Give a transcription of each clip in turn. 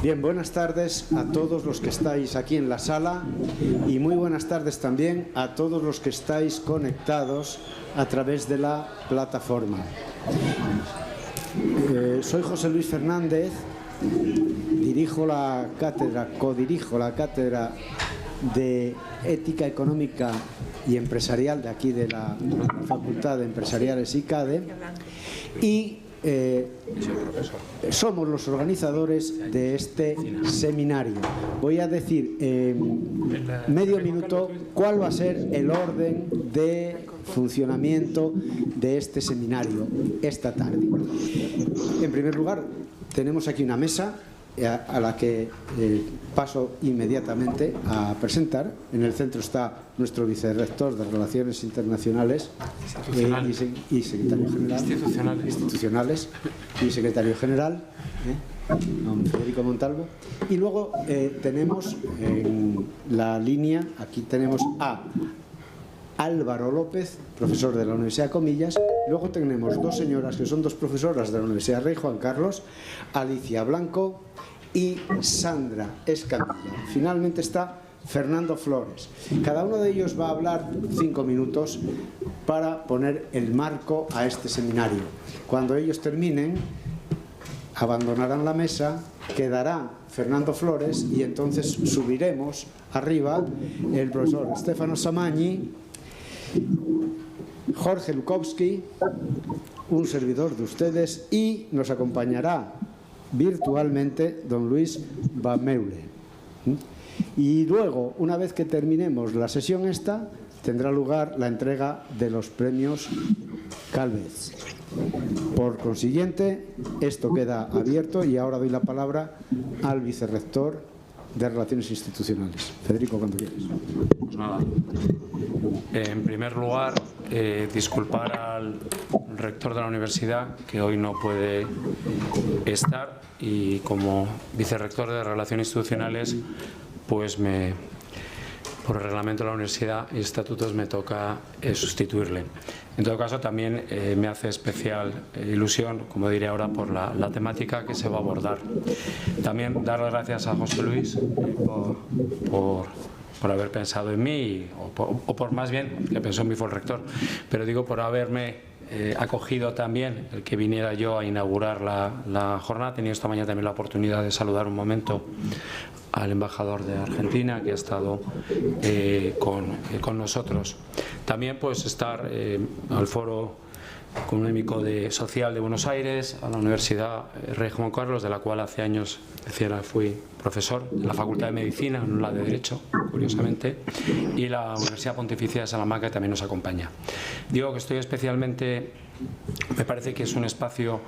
Bien, buenas tardes a todos los que estáis aquí en la sala y muy buenas tardes también a todos los que estáis conectados a través de la plataforma. Soy José Luis Fernández, codirijo la cátedra de Ética Económica y Empresarial de aquí de la Facultad de Empresariales ICADE y somos los organizadores de este seminario. Voy a decir en medio minuto cuál va a ser el orden de funcionamiento de este seminario esta tarde. En primer lugar, tenemos aquí una mesa a la que paso inmediatamente a presentar. En el centro está nuestro vicerrector de Relaciones Internacionales y secretario general institucionales y secretario general, don Federico Montalvo. Y luego tenemos en la línea, aquí tenemos a Álvaro López, profesor de la Universidad de Comillas. Luego tenemos dos señoras que son dos profesoras de la Universidad Rey Juan Carlos, Alicia Blanco y Sandra Escamilla. Finalmente está Fernando Flores. Cada uno de ellos va a hablar 5 minutos para poner el marco a este seminario. Cuando ellos terminen, abandonarán la mesa, quedará Fernando Flores y entonces subiremos arriba el profesor Stefano Samagni, Jorge Lukowski, un servidor de ustedes, y nos acompañará virtualmente don Luis Bameule. Y luego, una vez que terminemos la sesión esta, tendrá lugar la entrega de los premios Calvez. Por consiguiente, esto queda abierto y ahora doy la palabra al vicerrector de Relaciones Institucionales. Federico, cuando quieras. Pues nada, en primer lugar, disculpar al rector de la universidad que hoy no puede estar, y como vicerrector de Relaciones Institucionales, pues por el reglamento de la universidad y estatutos me toca sustituirle. En todo caso, también me hace especial ilusión, como diré ahora, por la temática que se va a abordar. También dar las gracias a José Luis por haber pensado en mí, o por más bien, que pensó en mí fue el rector, pero digo por haberme acogido también el que viniera yo a inaugurar la jornada. He tenido esta mañana también la oportunidad de saludar un momento al embajador de Argentina, que ha estado con nosotros. También pues estar al Foro Económico Social de Buenos Aires, a la Universidad Rey Juan Carlos, de la cual hace años fui profesor en la Facultad de Medicina, no la de Derecho, curiosamente, y la Universidad Pontificia de Salamanca, que también nos acompaña. Digo que estoy especialmente, me parece que es un espacio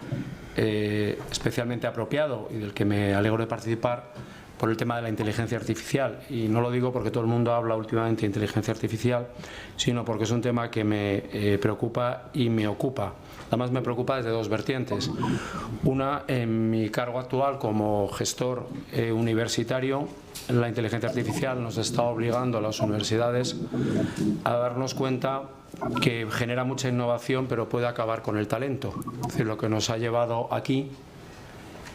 especialmente apropiado y del que me alegro de participar, por el tema de la inteligencia artificial. Y no lo digo porque todo el mundo habla últimamente de inteligencia artificial, sino porque es un tema que me preocupa y me ocupa. Además me preocupa desde dos vertientes. Una, en mi cargo actual como gestor universitario, la inteligencia artificial nos está obligando a las universidades a darnos cuenta que genera mucha innovación, pero puede acabar con el talento. Es decir, lo que nos ha llevado aquí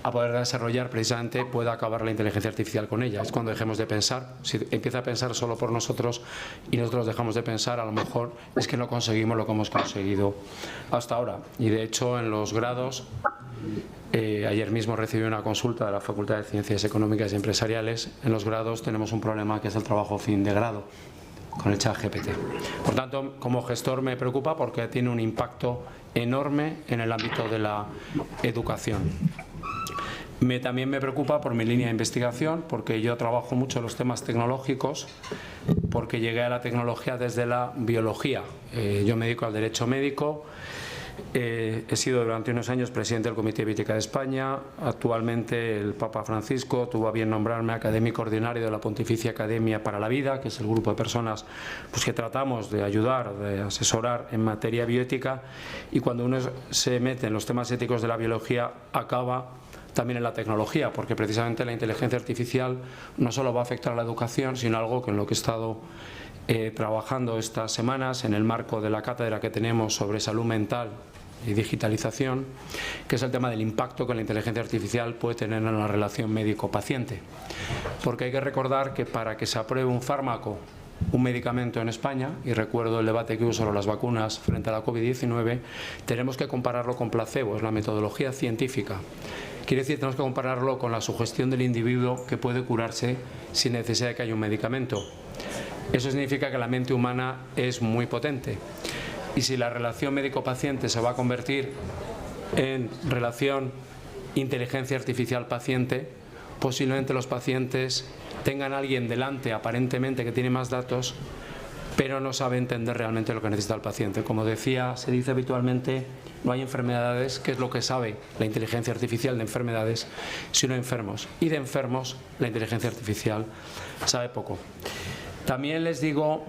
a poder desarrollar precisamente puede acabar la inteligencia artificial con ella. Es cuando dejemos de pensar. Si empieza a pensar solo por nosotros y nosotros dejamos de pensar, a lo mejor es que no conseguimos lo que hemos conseguido hasta ahora. Y de hecho, en los grados, ayer mismo recibí una consulta de la Facultad de Ciencias Económicas y Empresariales. En los grados tenemos un problema, que es el trabajo fin de grado con el ChatGPT. Por tanto, como gestor me preocupa porque tiene un impacto enorme en el ámbito de la educación. También me preocupa por mi línea de investigación, porque yo trabajo mucho los temas tecnológicos, porque llegué a la tecnología desde la biología. Yo me dedico al derecho médico, he sido durante unos años presidente del Comité de Bioética de España. Actualmente el Papa Francisco tuvo a bien nombrarme académico ordinario de la Pontificia Academia para la Vida, que es el grupo de personas pues, que tratamos de ayudar, de asesorar en materia bioética, y cuando uno se mete en los temas éticos de la biología acaba también en la tecnología, porque precisamente la inteligencia artificial no solo va a afectar a la educación, sino algo que en lo que he estado trabajando estas semanas en el marco de la cátedra que tenemos sobre salud mental y digitalización, que es el tema del impacto que la inteligencia artificial puede tener en la relación médico-paciente. Porque hay que recordar que para que se apruebe un fármaco, un medicamento en España, y recuerdo el debate que hubo sobre las vacunas frente a la COVID-19, tenemos que compararlo con placebo, es la metodología científica. Quiere decir, tenemos que compararlo con la sugestión del individuo que puede curarse sin necesidad de que haya un medicamento. Eso significa que la mente humana es muy potente. Y si la relación médico-paciente se va a convertir en relación inteligencia artificial-paciente, posiblemente los pacientes tengan a alguien delante aparentemente que tiene más datos, pero no sabe entender realmente lo que necesita el paciente. Como decía, se dice habitualmente, no hay enfermedades, que es lo que sabe la inteligencia artificial de enfermedades, sino enfermos. Y de enfermos la inteligencia artificial sabe poco. También les digo,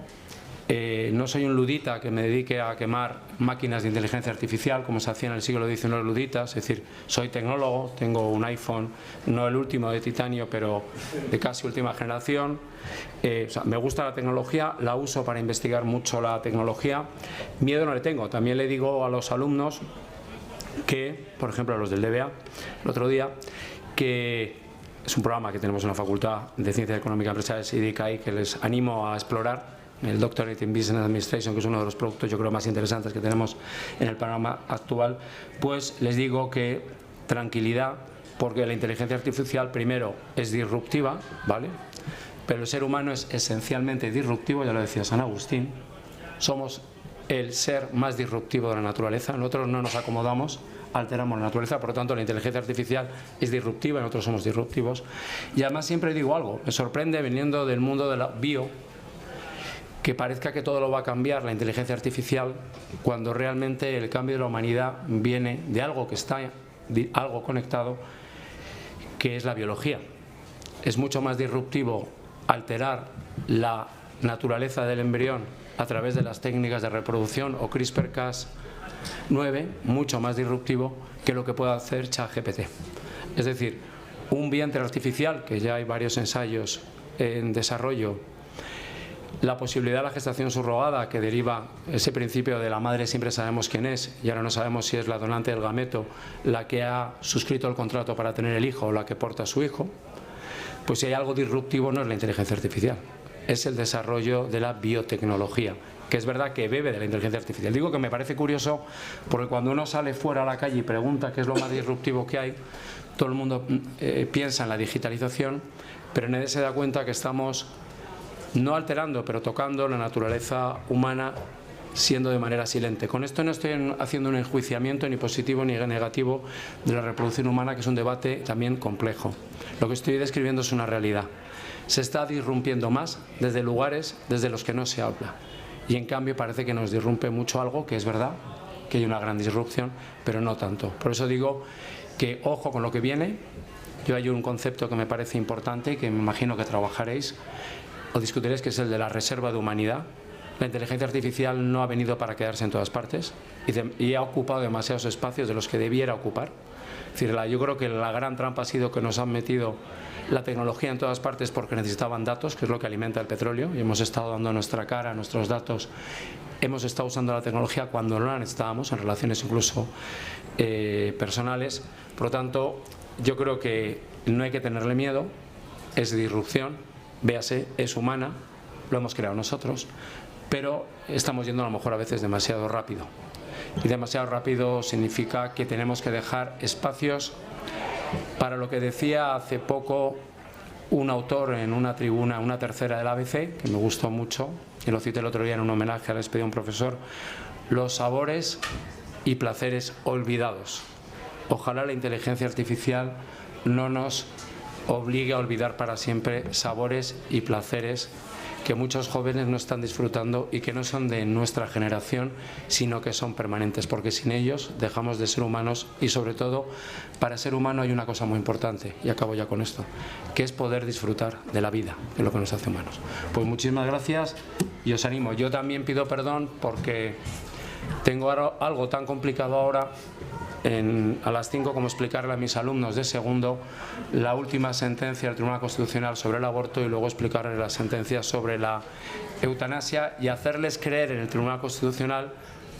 no soy un ludita que me dedique a quemar máquinas de inteligencia artificial como se hacía en el siglo XIX los luditas, es decir, soy tecnólogo, tengo un iPhone, no el último de titanio, pero de casi última generación. O sea, me gusta la tecnología, la uso para investigar mucho la tecnología, miedo no le tengo. También le digo a los alumnos que, por ejemplo a los del DBA, el otro día, que es un programa que tenemos en la Facultad de Ciencias Económicas Empresariales y de ICAI que les animo a explorar, el Doctorate in Business Administration, que es uno de los productos yo creo más interesantes que tenemos en el panorama actual. Pues les digo que tranquilidad, porque la inteligencia artificial primero es disruptiva, ¿vale? Pero el ser humano es esencialmente disruptivo, ya lo decía San Agustín, somos el ser más disruptivo de la naturaleza, nosotros no nos acomodamos, alteramos la naturaleza, por lo tanto la inteligencia artificial es disruptiva, nosotros somos disruptivos. Y además siempre digo algo, me sorprende viniendo del mundo de la bio, que parezca que todo lo va a cambiar la inteligencia artificial, cuando realmente el cambio de la humanidad viene de algo que está algo conectado, que es la biología. Es mucho más disruptivo alterar la naturaleza del embrión a través de las técnicas de reproducción o CRISPR-Cas9, mucho más disruptivo que lo que pueda hacer ChatGPT. Es decir, un vientre artificial, que ya hay varios ensayos en desarrollo, la posibilidad de la gestación subrogada, que deriva ese principio de la madre siempre sabemos quién es, y ahora no sabemos si es la donante del gameto la que ha suscrito el contrato para tener el hijo o la que porta a su hijo. Pues si hay algo disruptivo no es la inteligencia artificial, es el desarrollo de la biotecnología, que es verdad que bebe de la inteligencia artificial. Digo que me parece curioso porque cuando uno sale fuera a la calle y pregunta qué es lo más disruptivo que hay, todo el mundo piensa en la digitalización, pero nadie se da cuenta que estamos no alterando, pero tocando la naturaleza humana, siendo de manera silente. Con esto no estoy haciendo un enjuiciamiento ni positivo ni negativo de la reproducción humana, que es un debate también complejo. Lo que estoy describiendo es una realidad. Se está disrumpiendo más desde lugares desde los que no se habla. Y en cambio parece que nos disrumpe mucho algo, que es verdad, que hay una gran disrupción, pero no tanto. Por eso digo que ojo con lo que viene. Yo hay un concepto que me parece importante y que me imagino que trabajaréis o discutiréis, que es el de la reserva de humanidad. La inteligencia artificial no ha venido para quedarse en todas partes y ha ocupado demasiados espacios de los que debiera ocupar. Es decir, yo creo que la gran trampa ha sido que nos han metido la tecnología en todas partes porque necesitaban datos, que es lo que alimenta el petróleo, y hemos estado dando nuestra cara, nuestros datos. Hemos estado usando la tecnología cuando no la necesitábamos, en relaciones incluso personales. Por lo tanto, yo creo que no hay que tenerle miedo, es disrupción. Véase, es humana, lo hemos creado nosotros, pero estamos yendo a lo mejor a veces demasiado rápido. Y demasiado rápido significa que tenemos que dejar espacios para lo que decía hace poco un autor en una tribuna, una tercera del ABC, que me gustó mucho, y lo cité el otro día en un homenaje a la despedida de un profesor: los sabores y placeres olvidados. Ojalá la inteligencia artificial no nos obligue a olvidar para siempre sabores y placeres que muchos jóvenes no están disfrutando y que no son de nuestra generación, sino que son permanentes, porque sin ellos dejamos de ser humanos. Y sobre todo, para ser humano hay una cosa muy importante, y acabo ya con esto, que es poder disfrutar de la vida, que es lo que nos hace humanos. Pues muchísimas gracias y os animo. Yo también pido perdón porque tengo algo tan complicado ahora, a las 5, como explicarle a mis alumnos de segundo la última sentencia del Tribunal Constitucional sobre el aborto, y luego explicarles la sentencia sobre la eutanasia y hacerles creer en el Tribunal Constitucional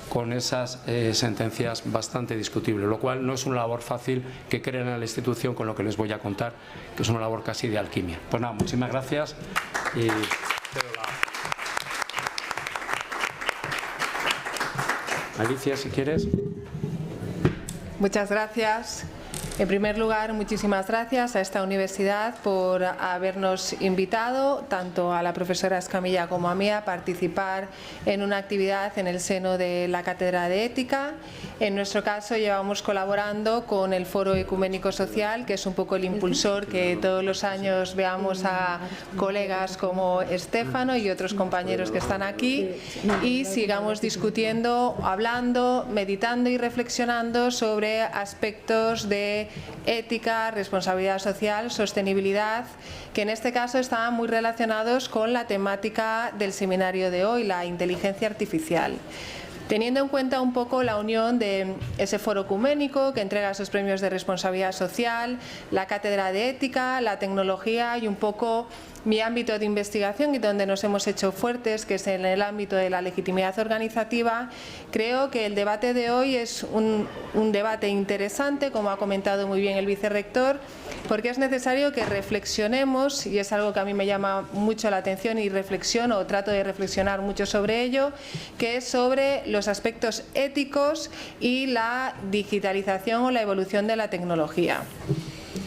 con esas sentencias bastante discutibles, lo cual no es una labor fácil que creen en la institución, con lo que les voy a contar, que es una labor casi de alquimia. Pues nada, muchísimas gracias. Y Alicia, si quieres. Muchas gracias. En primer lugar, muchísimas gracias a esta universidad por habernos invitado, tanto a la profesora Escamilla como a mí, a participar en una actividad en el seno de la Cátedra de Ética. En nuestro caso, llevamos colaborando con el Foro Ecuménico Social, que es un poco el impulsor que todos los años veamos a colegas como Estéfano y otros compañeros que están aquí y sigamos discutiendo, hablando, meditando y reflexionando sobre aspectos de ética, responsabilidad social, sostenibilidad, que en este caso estaban muy relacionados con la temática del seminario de hoy, la inteligencia artificial. Teniendo en cuenta un poco la unión de ese foro ecuménico que entrega esos premios de responsabilidad social, la cátedra de ética, la tecnología y un poco mi ámbito de investigación y donde nos hemos hecho fuertes, que es en el ámbito de la legitimidad organizativa, creo que el debate de hoy es un debate interesante, como ha comentado muy bien el vicerrector, porque es necesario que reflexionemos, y es algo que a mí me llama mucho la atención y reflexiono o trato de reflexionar mucho sobre ello, que es sobre los aspectos éticos y la digitalización o la evolución de la tecnología.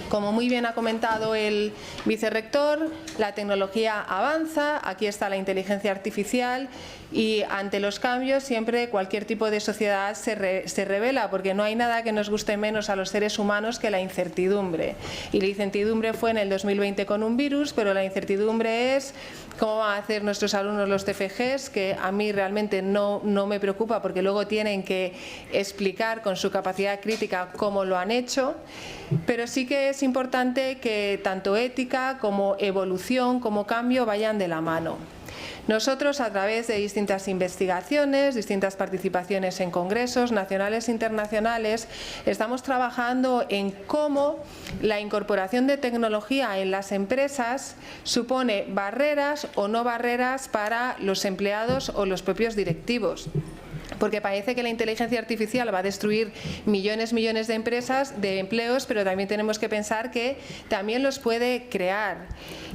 Como muy bien ha comentado el vicerrector, la tecnología avanza, aquí está la inteligencia artificial y ante los cambios siempre cualquier tipo de sociedad se revela, porque no hay nada que nos guste menos a los seres humanos que la incertidumbre. Y la incertidumbre fue en el 2020 con un virus, pero la incertidumbre es cómo van a hacer nuestros alumnos los TFGs, que a mí realmente no me preocupa porque luego tienen que explicar con su capacidad crítica cómo lo han hecho. Pero sí que es importante que tanto ética como evolución, como cambio vayan de la mano. Nosotros, a través de distintas investigaciones, distintas participaciones en congresos nacionales e internacionales, estamos trabajando en cómo la incorporación de tecnología en las empresas supone barreras o no barreras para los empleados o los propios directivos. Porque parece que la inteligencia artificial va a destruir millones de empresas, de empleos, pero también tenemos que pensar que también los puede crear.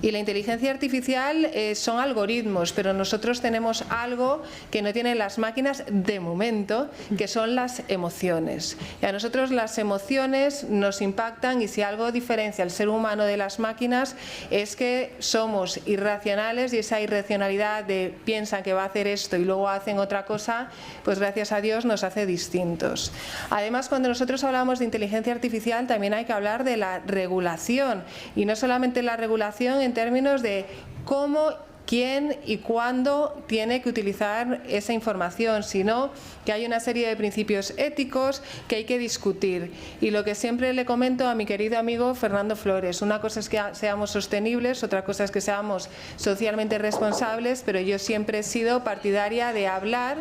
Y la inteligencia artificial son algoritmos, pero nosotros tenemos algo que no tienen las máquinas de momento, que son las emociones. Y a nosotros las emociones nos impactan, y si algo diferencia al ser humano de las máquinas es que somos irracionales, y esa irracionalidad de piensan que va a hacer esto y luego hacen otra cosa, pues gracias a Dios nos hace distintos. Además, cuando nosotros hablamos de inteligencia artificial también hay que hablar de la regulación, y no solamente la regulación en términos de cómo, quién y cuándo tiene que utilizar esa información, sino que hay una serie de principios éticos que hay que discutir. Y lo que siempre le comento a mi querido amigo Fernando Flores, una cosa es que seamos sostenibles, otra cosa es que seamos socialmente responsables, pero yo siempre he sido partidaria de hablar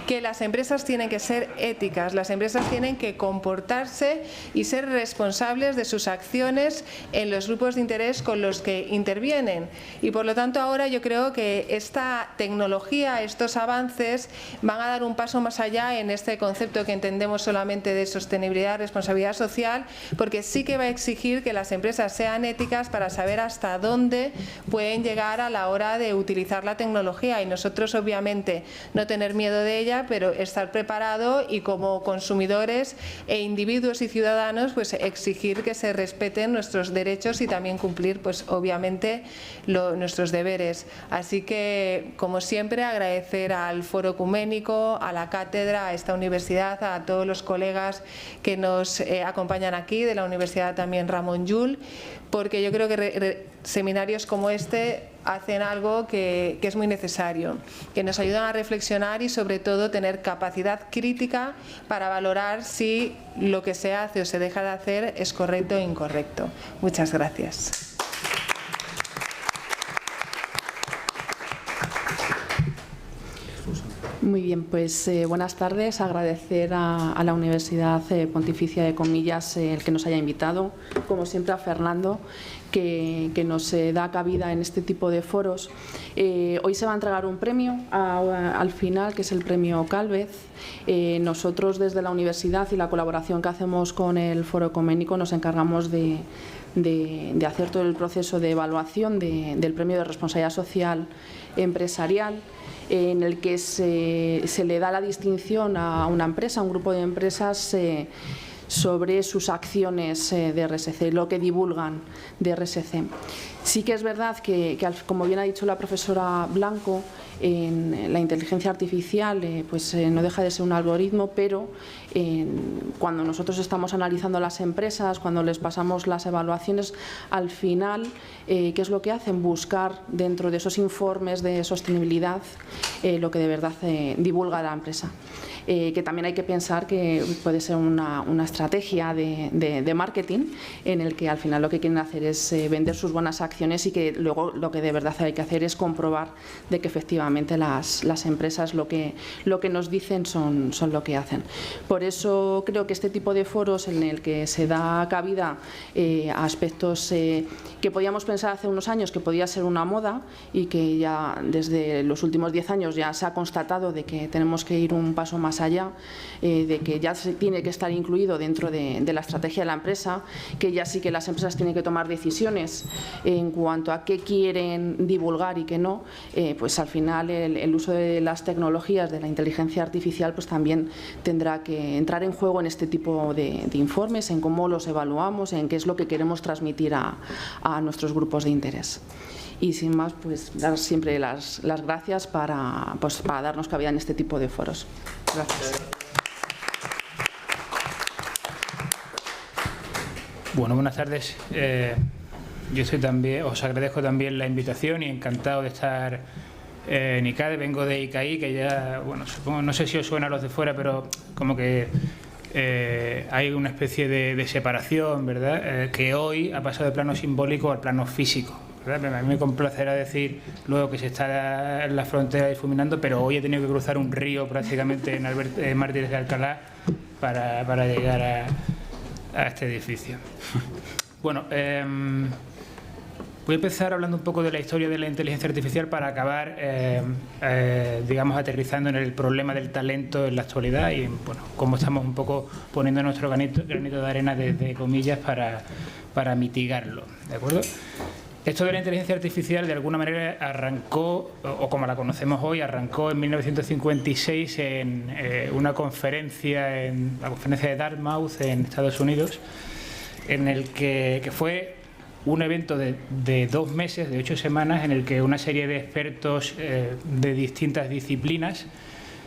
que las empresas tienen que ser éticas, las empresas tienen que comportarse y ser responsables de sus acciones en los grupos de interés con los que intervienen. Y por lo tanto ahora yo creo que esta tecnología, estos avances van a dar un paso más allá en este concepto que entendemos solamente de sostenibilidad, responsabilidad social, porque sí que va a exigir que las empresas sean éticas para saber hasta dónde pueden llegar a la hora de utilizar la tecnología, y nosotros obviamente no tener miedo de ella, pero estar preparado y como consumidores e individuos y ciudadanos pues exigir que se respeten nuestros derechos y también cumplir pues obviamente nuestros deberes. Así que, como siempre, agradecer al Foro Ecuménico, a la cátedra, a esta universidad, a todos los colegas que nos acompañan aquí, de la Universidad también Ramon Llull, porque yo creo que seminarios como este hacen algo que es muy necesario, que nos ayudan a reflexionar y sobre todo tener capacidad crítica para valorar si lo que se hace o se deja de hacer es correcto o incorrecto. Muchas gracias. Muy bien, pues buenas tardes. Agradecer a la Universidad Pontificia de Comillas el que nos haya invitado, como siempre a Fernando, que nos da cabida en este tipo de foros. Hoy se va a entregar un premio al final, que es el premio Calvez. Nosotros desde la universidad y la colaboración que hacemos con el Foro Ecuménico nos encargamos de hacer todo el proceso de evaluación del premio de responsabilidad social empresarial, en el que se le da la distinción a una empresa, a un grupo de empresas sobre sus acciones de RSC, lo que divulgan de RSC. Sí que es verdad que como bien ha dicho la profesora Blanco, en la inteligencia artificial no deja de ser un algoritmo, pero cuando nosotros estamos analizando las empresas, cuando les pasamos las evaluaciones, al final, ¿qué es lo que hacen? Buscar dentro de esos informes de sostenibilidad lo que de verdad divulga la empresa. Que también hay que pensar que puede ser una estrategia de marketing en el que al final lo que quieren hacer es vender sus buenas acciones y que luego lo que de verdad hay que hacer es comprobar de que efectivamente las empresas lo que nos dicen son lo que hacen. Por eso creo que este tipo de foros en el que se da cabida a aspectos que podíamos pensar hace unos años que podía ser una moda y que ya desde los últimos 10 años ya se ha constatado de que tenemos que ir un paso más allá, de que ya se tiene que estar incluido dentro de la estrategia de la empresa, que ya sí que las empresas tienen que tomar decisiones en cuanto a qué quieren divulgar y qué no, pues al final el uso de las tecnologías de la inteligencia artificial pues también tendrá que entrar en juego en este tipo de informes, en cómo los evaluamos, en qué es lo que queremos transmitir a nuestros grupos de interés. Y sin más, pues dar siempre las gracias para darnos cabida en este tipo de foros. Gracias. Bueno, buenas tardes. Yo os agradezco también la invitación y encantado de estar en ICADE. Vengo de ICAI, que ya, bueno, supongo, no sé si os suena a los de fuera, pero como que hay una especie de separación, ¿verdad? Que hoy ha pasado del plano simbólico al plano físico, ¿verdad? A mí me complacerá decir luego que se está en la frontera difuminando, pero hoy he tenido que cruzar un río prácticamente en Mártires de Alcalá para llegar a este edificio. Bueno, voy a empezar hablando un poco de la historia de la inteligencia artificial para acabar, digamos, aterrizando en el problema del talento en la actualidad y, bueno, cómo estamos un poco poniendo nuestro granito de arena desde comillas para mitigarlo, ¿de acuerdo? Esto de la inteligencia artificial de alguna manera arrancó, o como la conocemos hoy, arrancó en 1956 en una conferencia, en la conferencia de Dartmouth en Estados Unidos, en el que fue un evento de 2 meses, de 8 semanas, en el que una serie de expertos de distintas disciplinas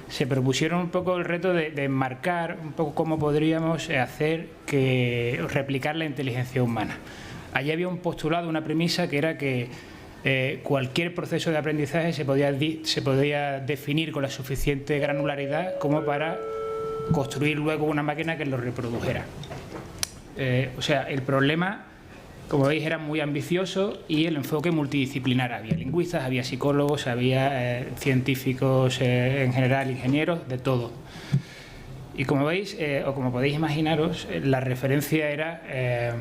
se propusieron un poco el reto de marcar un poco cómo podríamos replicar la inteligencia humana. Allí había un postulado, una premisa, que era que cualquier proceso de aprendizaje se podía definir con la suficiente granularidad como para construir luego una máquina que lo reprodujera. O sea, el problema, como veis, era muy ambicioso y el enfoque multidisciplinar. Había lingüistas, había psicólogos, había científicos en general, ingenieros, de todo. Y como veis, o como podéis imaginaros, la referencia era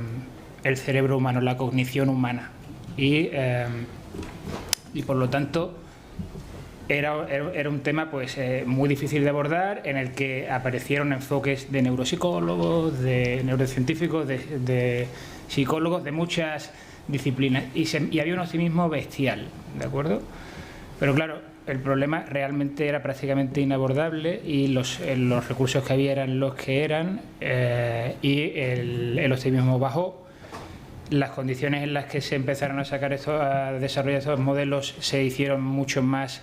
el cerebro humano, la cognición humana. Y por lo tanto era un tema pues muy difícil de abordar, en el que aparecieron enfoques de neuropsicólogos, de neurocientíficos, de psicólogos, de muchas disciplinas, y había un optimismo bestial, ¿de acuerdo? Pero claro, el problema realmente era prácticamente inabordable y los recursos que había eran los que eran, y el optimismo bajó. Las condiciones en las que se empezaron a desarrollar estos modelos se hicieron mucho más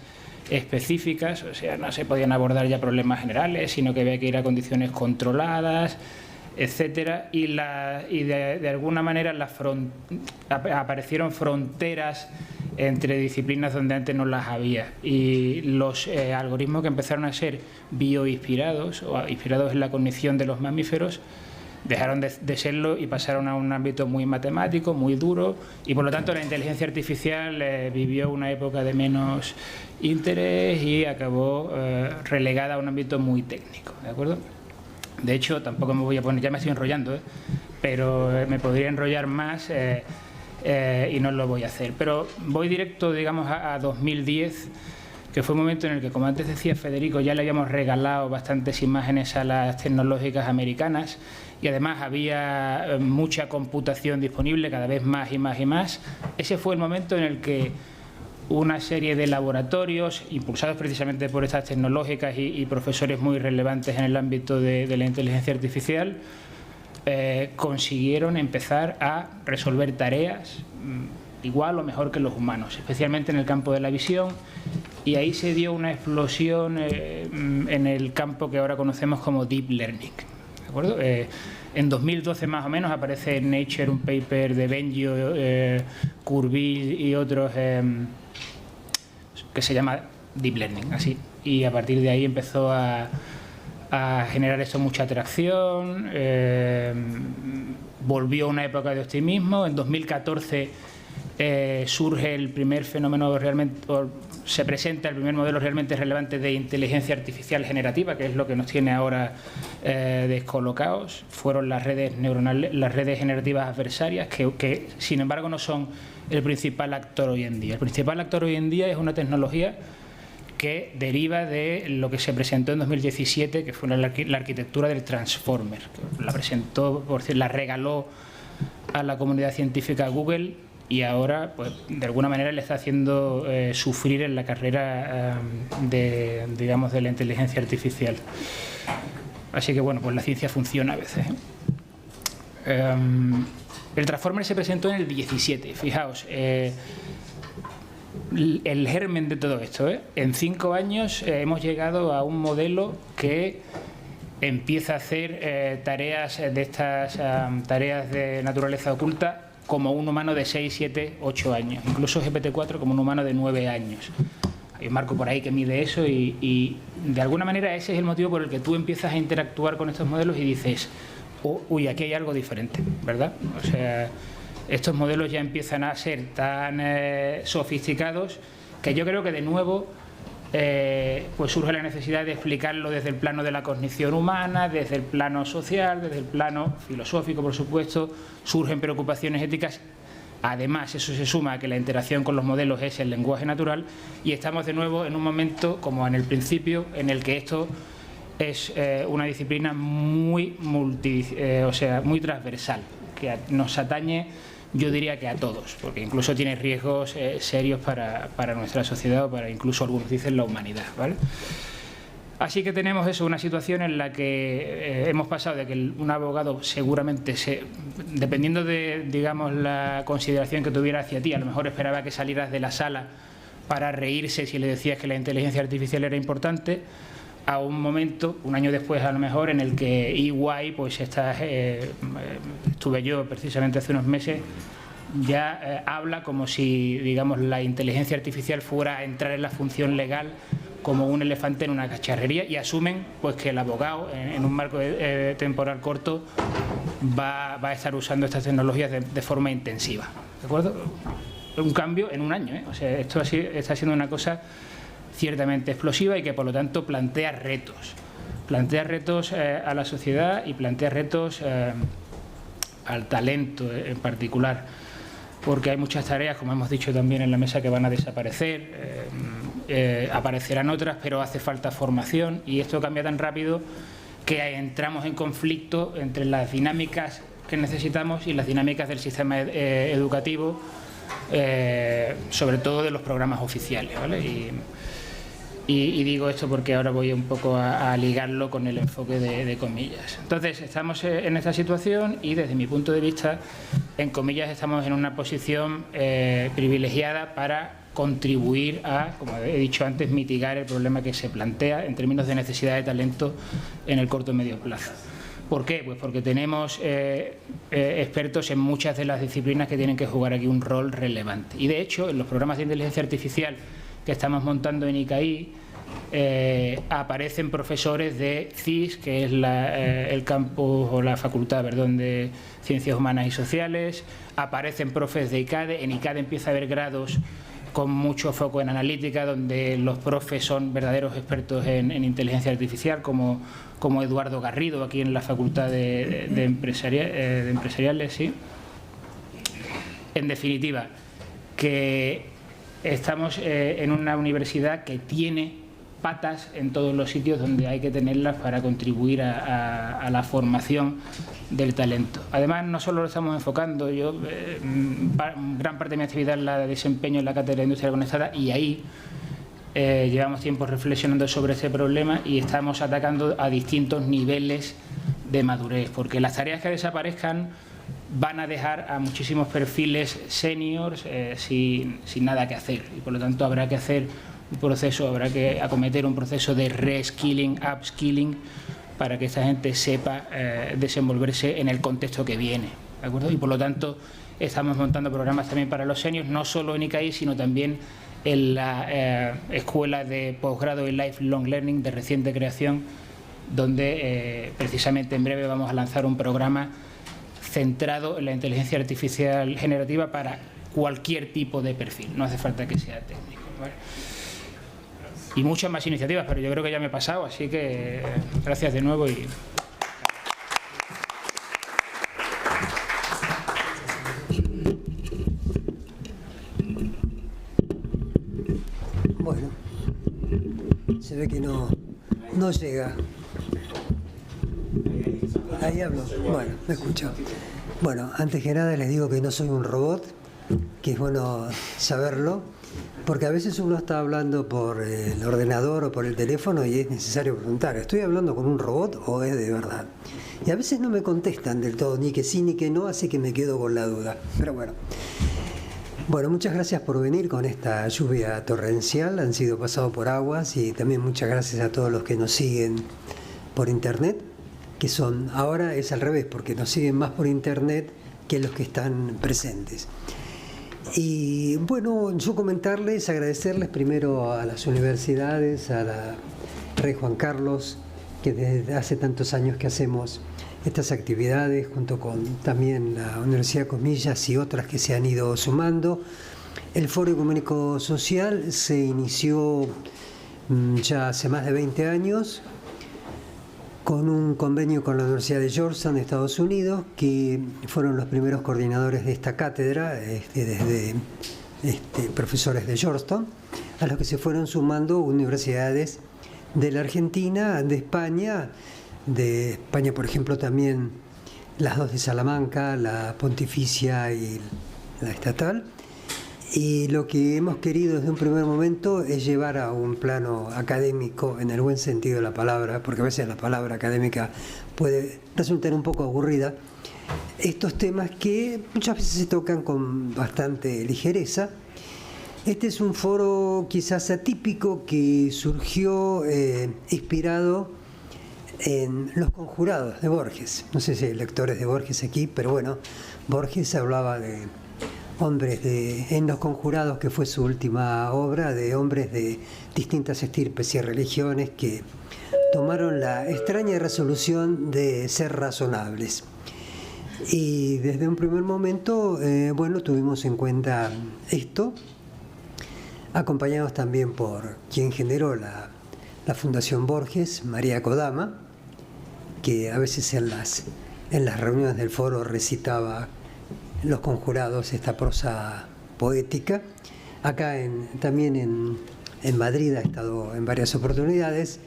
específicas, o sea, no se podían abordar ya problemas generales, sino que había que ir a condiciones controladas, etcétera, y de alguna manera aparecieron fronteras entre disciplinas donde antes no las había, y los algoritmos que empezaron a ser bioinspirados o inspirados en la cognición de los mamíferos dejaron de serlo y pasaron a un ámbito muy matemático, muy duro, y por lo tanto la inteligencia artificial vivió una época de menos interés y acabó relegada a un ámbito muy técnico, ¿de acuerdo? De hecho, tampoco me voy a poner, ya me estoy enrollando, pero me podría enrollar más y no lo voy a hacer. Pero voy directo, digamos, a 2010, que fue un momento en el que, como antes decía Federico, ya le habíamos regalado bastantes imágenes a las tecnológicas americanas y además había mucha computación disponible, cada vez más y más y más. Ese fue el momento en el que una serie de laboratorios, impulsados precisamente por estas tecnológicas y profesores muy relevantes en el ámbito de la inteligencia artificial, consiguieron empezar a resolver tareas igual o mejor que los humanos, especialmente en el campo de la visión, y ahí se dio una explosión en el campo que ahora conocemos como Deep Learning, ¿de acuerdo? En 2012 más o menos aparece en Nature un paper de Bengio, Courville y otros que se llama Deep Learning, así, y a partir de ahí empezó a generar esto mucha atracción, volvió una época de optimismo. En 2014 surge el primer fenómeno realmente, se presenta el primer modelo realmente relevante de inteligencia artificial generativa, que es lo que nos tiene ahora descolocados. Fueron las redes neuronales, las redes generativas adversarias, que sin embargo no son el principal actor hoy en día. El principal actor hoy en día es una tecnología que deriva de lo que se presentó en 2017, que fue la arquitectura del Transformer. La presentó, por decir, la regaló a la comunidad científica Google, y ahora, pues, de alguna manera le está haciendo sufrir en la carrera digamos, de la inteligencia artificial. Así que, bueno, pues la ciencia funciona a veces. El Transformer se presentó en el 17, fijaos. El germen de todo esto, en 5 años hemos llegado a un modelo que empieza a hacer tareas de estas tareas de naturaleza oculta como un humano de 6, 7, 8 años, incluso GPT-4 como un humano de 9 años. Hay un marco por ahí que mide eso y de alguna manera ese es el motivo por el que tú empiezas a interactuar con estos modelos y dices, uy, aquí hay algo diferente, ¿verdad? O sea, estos modelos ya empiezan a ser tan sofisticados que yo creo que de nuevo pues surge la necesidad de explicarlo desde el plano de la cognición humana, desde el plano social, desde el plano filosófico, por supuesto. Surgen preocupaciones éticas. Además, eso se suma a que la interacción con los modelos es el lenguaje natural, y estamos de nuevo en un momento, como en el principio, en el que esto es una disciplina muy muy transversal, que nos atañe, yo diría que a todos, porque incluso tiene riesgos serios para nuestra sociedad o para incluso algunos dicen la humanidad, ¿vale? Así que tenemos eso, una situación en la que hemos pasado de que un abogado seguramente, dependiendo de, digamos, la consideración que tuviera hacia ti, a lo mejor esperaba que salieras de la sala para reírse si le decías que la inteligencia artificial era importante, a un momento, un año después a lo mejor, en el que EY, pues estuve yo precisamente hace unos meses, ya habla como si, digamos, la inteligencia artificial fuera a entrar en la función legal como un elefante en una cacharrería, y asumen pues que el abogado en un marco temporal corto va a estar usando estas tecnologías de forma intensiva, ¿de acuerdo? Un cambio en un año, O sea, esto está siendo una cosa ciertamente explosiva y que por lo tanto plantea retos a la sociedad y plantea retos al talento en particular, porque hay muchas tareas, como hemos dicho también en la mesa, que van a desaparecer, aparecerán otras, pero hace falta formación, y esto cambia tan rápido que entramos en conflicto entre las dinámicas que necesitamos y las dinámicas del sistema educativo, sobre todo de los programas oficiales, ¿vale? Y digo esto porque ahora voy un poco a ligarlo con el enfoque de comillas. Entonces, estamos en esta situación y desde mi punto de vista, en comillas, estamos en una posición privilegiada para contribuir a, como he dicho antes, mitigar el problema que se plantea en términos de necesidad de talento en el corto y medio plazo. ¿Por qué? Pues porque tenemos expertos en muchas de las disciplinas que tienen que jugar aquí un rol relevante. Y de hecho, en los programas de inteligencia artificial que estamos montando en ICAI, aparecen profesores de CIS, que es el campus o la facultad, perdón, de Ciencias Humanas y Sociales, aparecen profes de ICADE, en ICADE empieza a haber grados con mucho foco en analítica, donde los profes son verdaderos expertos en inteligencia artificial, como Eduardo Garrido, aquí en la Facultad de Empresariales, sí. En definitiva, que estamos en una universidad que tiene patas en todos los sitios donde hay que tenerlas para contribuir a la formación del talento. Además, no solo lo estamos enfocando, yo gran parte de mi actividad la desempeño en la Cátedra de Industria Conectada, y ahí llevamos tiempo reflexionando sobre este problema y estamos atacando a distintos niveles de madurez, porque las tareas que desaparezcan van a dejar a muchísimos perfiles seniors sin nada que hacer, y por lo tanto habrá que hacer un proceso, habrá que acometer un proceso de reskilling, upskilling, para que esta gente sepa desenvolverse en el contexto que viene, ¿de acuerdo? Y por lo tanto estamos montando programas también para los seniors, no solo en ICAI, sino también en la Escuela de Posgrado en Lifelong Learning de reciente creación, donde precisamente en breve vamos a lanzar un programa centrado en la inteligencia artificial generativa para cualquier tipo de perfil, no hace falta que sea técnico, ¿vale? Y muchas más iniciativas, pero yo creo que ya me he pasado, así que gracias de nuevo. Bueno, se ve que no llega. Ahí hablo. Bueno, me escucho. Bueno, antes que nada les digo que no soy un robot, que es bueno saberlo, porque a veces uno está hablando por el ordenador o por el teléfono y es necesario preguntar, ¿estoy hablando con un robot o es de verdad? Y a veces no me contestan del todo, ni que sí ni que no, así que me quedo con la duda. Pero bueno. Bueno, muchas gracias por venir con esta lluvia torrencial, han sido pasados por aguas, y también muchas gracias a todos los que nos siguen por internet, que son, ahora es al revés, porque nos siguen más por internet que los que están presentes. Y bueno, yo comentarles, agradecerles primero a las universidades, a la Rey Juan Carlos, que desde hace tantos años que hacemos estas actividades, junto con también la Universidad de Comillas y otras que se han ido sumando. El Foro Ecuménico Social se inició ya hace más de 20 años, con un convenio con la Universidad de Georgetown de Estados Unidos, que fueron los primeros coordinadores de esta cátedra, desde profesores de Georgetown, a los que se fueron sumando universidades de la Argentina, de España por ejemplo también las dos de Salamanca, la Pontificia y la Estatal. Y lo que hemos querido desde un primer momento es llevar a un plano académico, en el buen sentido de la palabra, porque a veces la palabra académica puede resultar un poco aburrida, estos temas que muchas veces se tocan con bastante ligereza. Este es un foro quizás atípico que surgió inspirado en Los Conjurados de Borges. No sé si hay lectores de Borges aquí, pero bueno, Borges hablaba de hombres en Los Conjurados, que fue su última obra, de hombres de distintas estirpes y religiones que tomaron la extraña resolución de ser razonables. Y desde un primer momento, bueno, tuvimos en cuenta esto, acompañados también por quien generó la Fundación Borges, María Kodama, que a veces en las reuniones del foro recitaba Los Conjurados, esta prosa poética. Acá también en Madrid ha estado en varias oportunidades.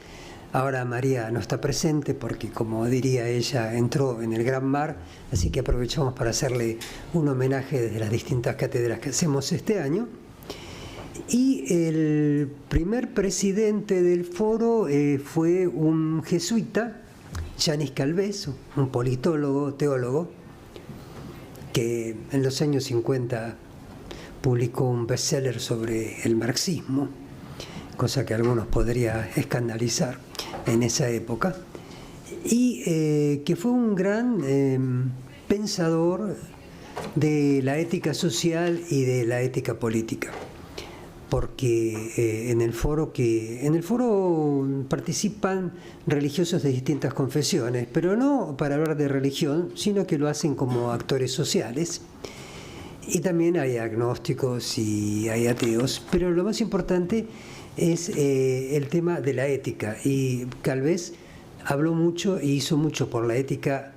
Ahora María no está presente porque, como diría ella, entró en el gran mar, así que aprovechamos para hacerle un homenaje desde las distintas cátedras que hacemos este año. Y el primer presidente del foro fue un jesuita, Yanis Calvez, un politólogo, teólogo, que en los años 50 publicó un bestseller sobre el marxismo, cosa que a algunos podría escandalizar en esa época, y que fue un gran pensador de la ética social y de la ética política, porque en el foro participan religiosos de distintas confesiones, pero no para hablar de religión, sino que lo hacen como actores sociales. Y también hay agnósticos y hay ateos, pero lo más importante es el tema de la ética. Y Calvez habló mucho y hizo mucho por la ética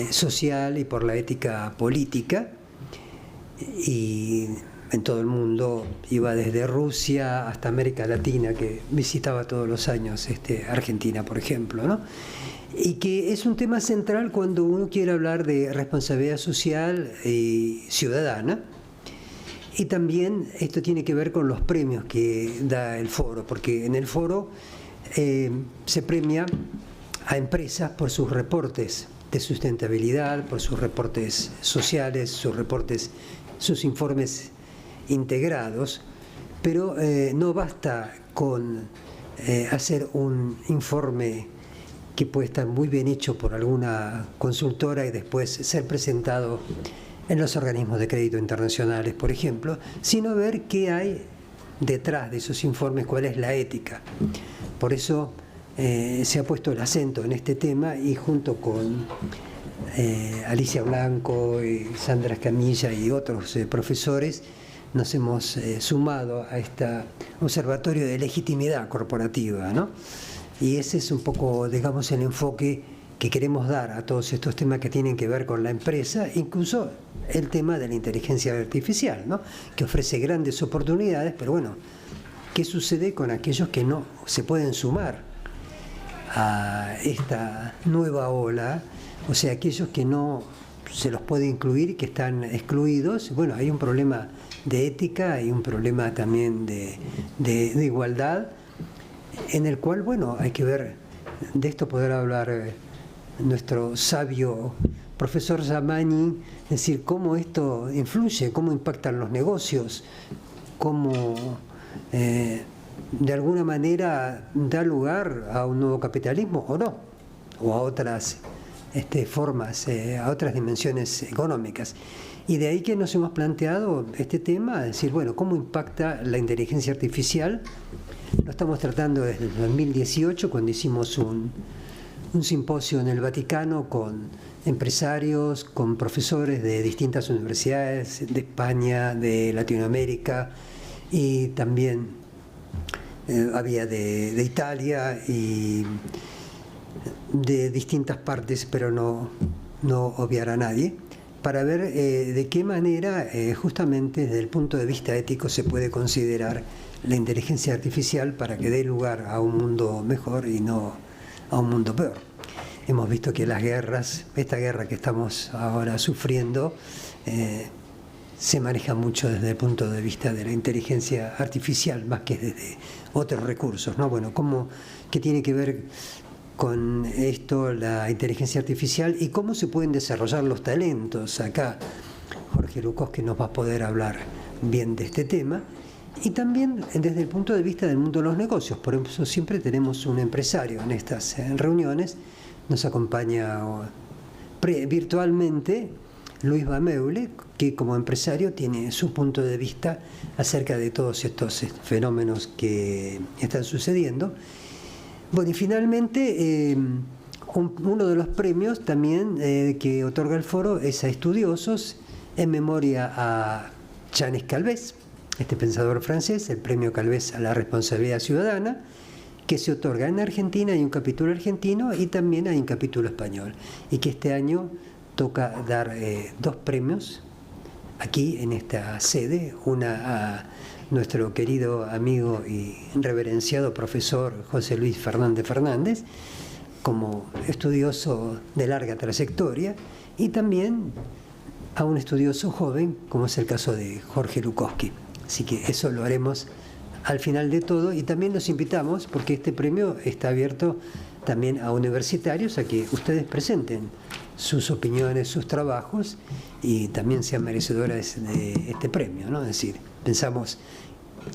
social y por la ética política. Y en todo el mundo, iba desde Rusia hasta América Latina, que visitaba todos los años Argentina, por ejemplo, ¿no? Y que es un tema central cuando uno quiere hablar de responsabilidad social y ciudadana. Y también esto tiene que ver con los premios que da el foro, porque en el foro se premia a empresas por sus reportes de sustentabilidad, por sus reportes sociales, sus informes integrados, pero no basta con hacer un informe que puede estar muy bien hecho por alguna consultora y después ser presentado en los organismos de crédito internacionales, por ejemplo, sino ver qué hay detrás de esos informes, cuál es la ética. Por eso se ha puesto el acento en este tema, y junto con Alicia Blanco y Sandra Escamilla y otros profesores nos hemos sumado a este observatorio de legitimidad corporativa, ¿no? Y ese es un poco, digamos, el enfoque que queremos dar a todos estos temas que tienen que ver con la empresa, incluso el tema de la inteligencia artificial, ¿no? Que ofrece grandes oportunidades, pero bueno, ¿qué sucede con aquellos que no se pueden sumar a esta nueva ola? O sea, aquellos que no se los puede incluir, que están excluidos. Bueno, hay un problema de ética, hay un problema también de igualdad, en el cual, bueno, hay que ver, de esto poder hablar nuestro sabio profesor Zamani, es decir, cómo esto influye, cómo impactan los negocios, cómo de alguna manera da lugar a un nuevo capitalismo o no, o a otras formas, a otras dimensiones económicas. Y de ahí que nos hemos planteado este tema, es decir, bueno, ¿cómo impacta la inteligencia artificial? Lo estamos tratando desde el 2018, cuando hicimos un simposio en el Vaticano con empresarios, con profesores de distintas universidades de España, de Latinoamérica, y también había de Italia y de distintas partes, pero no obviar a nadie, para ver de qué manera justamente desde el punto de vista ético se puede considerar la inteligencia artificial para que dé lugar a un mundo mejor y no a un mundo peor. Hemos visto que las guerras, esta guerra que estamos ahora sufriendo, se maneja mucho desde el punto de vista de la inteligencia artificial, más que desde otros recursos, ¿no? Bueno, ¿qué tiene que ver con esto la inteligencia artificial y cómo se pueden desarrollar los talentos? Acá Jorge Lukowski nos va a poder hablar bien de este tema. Y también desde el punto de vista del mundo de los negocios. Por eso siempre tenemos un empresario en estas reuniones. Nos acompaña virtualmente Luis Bameule, que como empresario tiene su punto de vista acerca de todos estos fenómenos que están sucediendo. Bueno, y finalmente uno de los premios también que otorga el foro es a estudiosos, en memoria a Janes Calvez, este pensador francés, el premio Calvez a la responsabilidad ciudadana, que se otorga en Argentina. Hay un capítulo argentino y también hay un capítulo español, y que este año toca dar dos premios aquí en esta sede, una a nuestro querido amigo y reverenciado profesor José Luis Fernández Fernández, como estudioso de larga trayectoria, y también a un estudioso joven, como es el caso de Jorge Lukowski. Así que eso lo haremos al final de todo, y también los invitamos, porque este premio está abierto también a universitarios, a que ustedes presenten sus opiniones, sus trabajos, y también sean merecedores de este premio, ¿no? Es decir, pensamos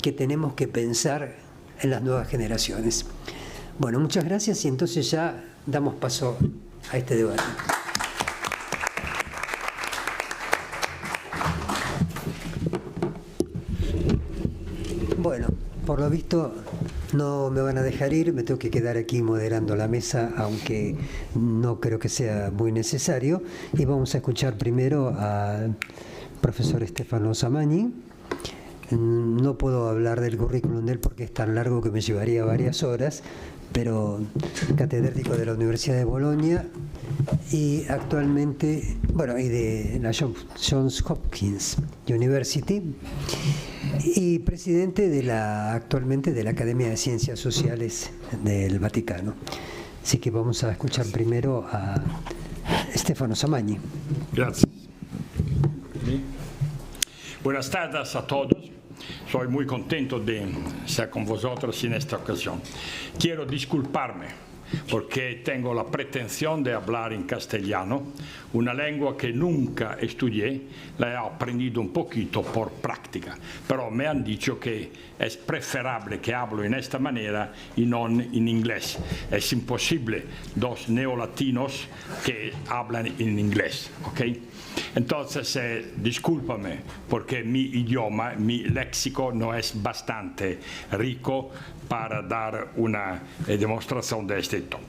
que tenemos que pensar en las nuevas generaciones. Bueno, muchas gracias, y entonces ya damos paso a este debate. Bueno, por lo visto no me van a dejar ir, me tengo que quedar aquí moderando la mesa, aunque no creo que sea muy necesario. Y vamos a escuchar primero al profesor Stefano Samagni. No puedo hablar del currículum de él porque es tan largo que me llevaría varias horas, pero catedrático de la Universidad de Bolonia y actualmente, bueno, y de la Johns Hopkins University, y presidente actualmente de la Academia de Ciencias Sociales del Vaticano. Así que vamos a escuchar primero a Stefano Samagni. Gracias. Buenas tardes a todos. Soy muy contento de estar con vosotros en esta ocasión. Quiero disculparme porque tengo la pretensión de hablar en castellano, una lengua que nunca estudié, la he aprendido un poquito por práctica, pero me han dicho que es preferible que hablo en esta manera y no en inglés. Es imposible dos neolatinos que hablan en inglés, ¿ok? Entonces, discúlpame porque mi idioma, mi léxico no es bastante rico para dar una demostración de este tono.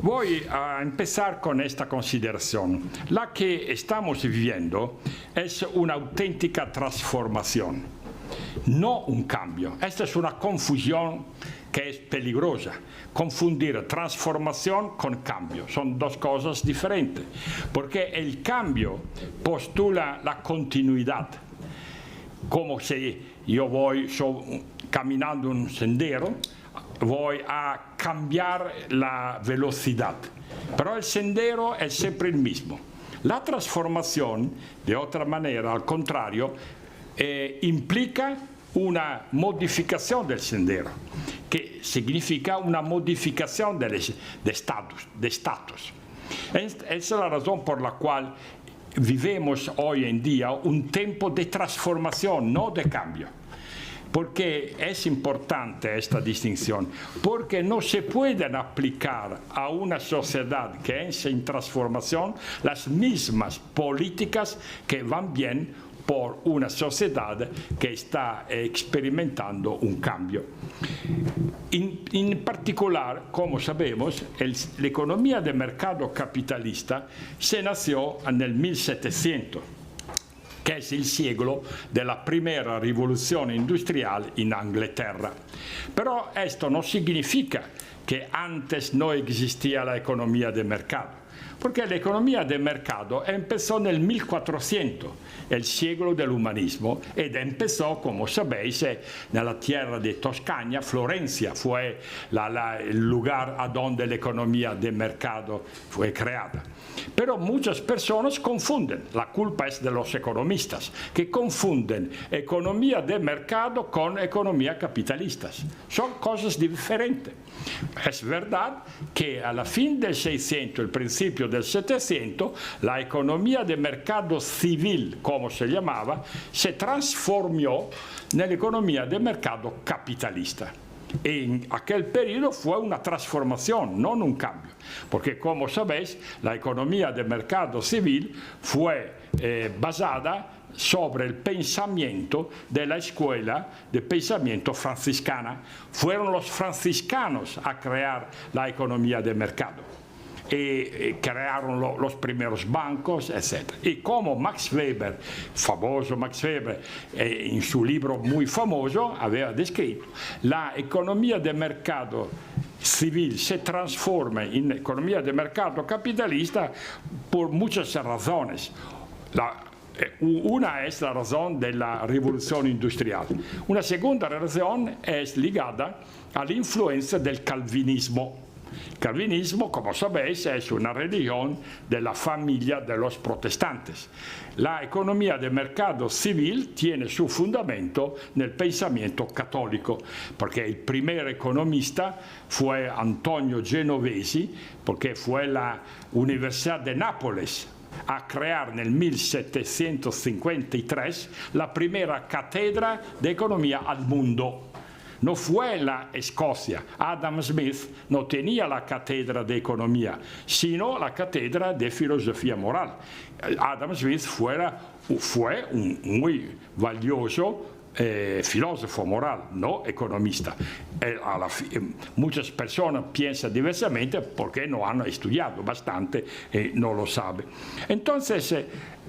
Voy a empezar con esta consideración. La que estamos viviendo es una auténtica transformación, no un cambio. Esta es una confusión que es peligrosa. Confundir transformación con cambio son dos cosas diferentes, porque el cambio postula la continuidad, como si yo voy caminando un sendero, voy a cambiar la velocidad, pero el sendero es siempre el mismo. La transformación, de otra manera, al contrario, implica una modificación del sendero, que significa una modificación de estatus. Esa es la razón por la cual vivimos hoy en día un tiempo de transformación, no de cambio. Porque es importante esta distinción, porque no se pueden aplicar a una sociedad que es en transformación las mismas políticas que van bien por una sociedad que está experimentando un cambio. En particular, como sabemos, la economía de mercado capitalista se nació en el 1700, que es el siglo de la primera revolución industrial en Inglaterra. Pero esto no significa que antes no existía la economía de mercado, porque la economía de mercado empezó en el 1400, el siglo del humanismo, y empezó, como sabéis, en la tierra de Toscana. Florencia fue el lugar a donde la economía de mercado fue creada. Pero muchas personas confunden, la culpa es de los economistas, que confunden economía de mercado con economía capitalista. Son cosas diferentes. Es verdad que a la fin del 600, el principio del 700, la economía de mercado civil, como se llamaba, se transformó en la economía de mercado capitalista. En aquel periodo fue una transformación, no un cambio, porque como sabéis, la economía de mercado civil fue basada sobre el pensamiento de la escuela de pensamiento franciscana. Fueron los franciscanos a crear la economía de mercado. Y crearon los primeros bancos, etc. Y como Max Weber, famoso Max Weber, en su libro muy famoso, había descrito, la economía de mercado civil se transforma en economía de mercado capitalista por muchas razones. Una es la razón de la revolución industrial. Una segunda razón es ligada a la influencia del calvinismo. El calvinismo, como sabéis, es una religión de la familia de los protestantes. La economía de mercado civil tiene su fundamento en el pensamiento católico, porque el primer economista fue Antonio Genovesi, porque fue la Universidad de Nápoles a crear en el 1753 la primera cátedra de economía al mundo. No fue la Escocia. Adam Smith no tenía la cátedra de economía, sino la cátedra de filosofía moral. Adam Smith fue un muy valioso filósofo moral, no economista. Muchas personas piensan diversamente porque no han estudiado bastante y no lo saben. Entonces,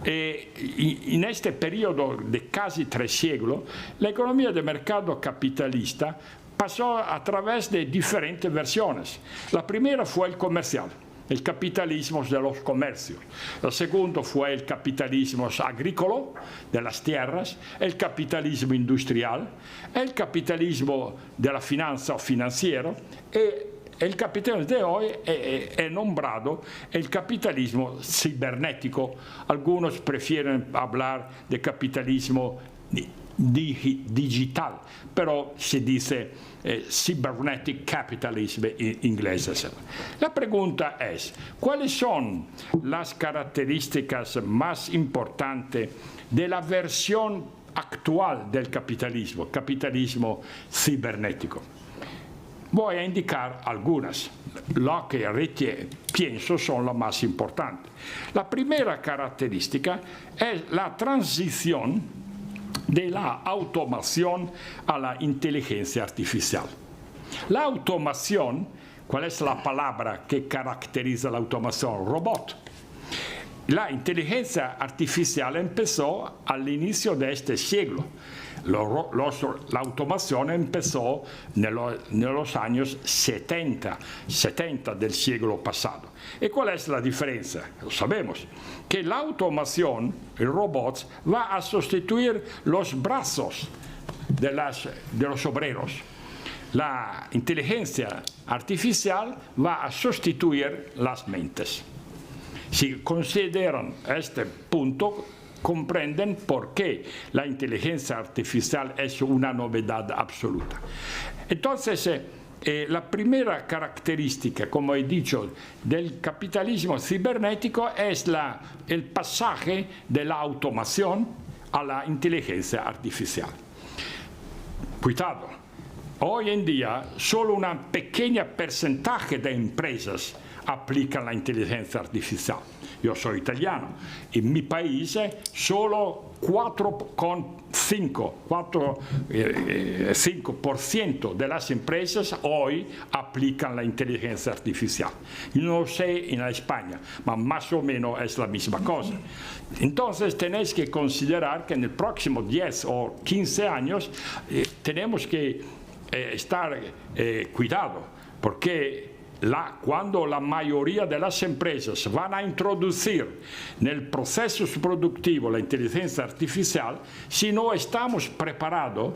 en este periodo de casi 3 siglos, la economía de mercado capitalista pasó a través de diferentes versiones. La primera fue el comercial, el capitalismo de los comercios. El segundo fue el capitalismo agrícola, de las tierras, el capitalismo industrial, el capitalismo de la finanza financiera y el capitalismo de hoy es nombrado el capitalismo cibernético. Algunos prefieren hablar de capitalismo digital, pero se dice cybernetic capitalism en inglés. La pregunta es, ¿cuáles son las características más importantes de la versión actual del capitalismo cibernético? Voy a indicar algunas, lo que pienso son las más importantes. La primera característica es la transición de la automación a la inteligencia artificial. La automación, ¿cuál es la palabra que caracteriza la automación? Robot. La inteligencia artificial empezó al inicio de este siglo. La automación empezó en los años 70 del siglo pasado. ¿Y cuál es la diferencia? Lo sabemos, que la automación, el robot, va a sustituir los brazos de los obreros. La inteligencia artificial va a sustituir las mentes. Si consideran este punto, comprenden por qué la inteligencia artificial es una novedad absoluta. Entonces, la primera característica, como he dicho, del capitalismo cibernético es el pasaje de la automación a la inteligencia artificial. Cuidado, hoy en día solo un pequeño porcentaje de empresas aplican la inteligencia artificial. Yo soy italiano. En mi país solo 4,5% de las empresas hoy aplican la inteligencia artificial. No lo sé en España, pero más o menos es la misma cosa. Entonces tenéis que considerar que en el próximo 10 o 15 años tenemos que estar cuidado, porque cuando la mayoría de las empresas van a introducir en el proceso productivo la inteligencia artificial, si no estamos preparados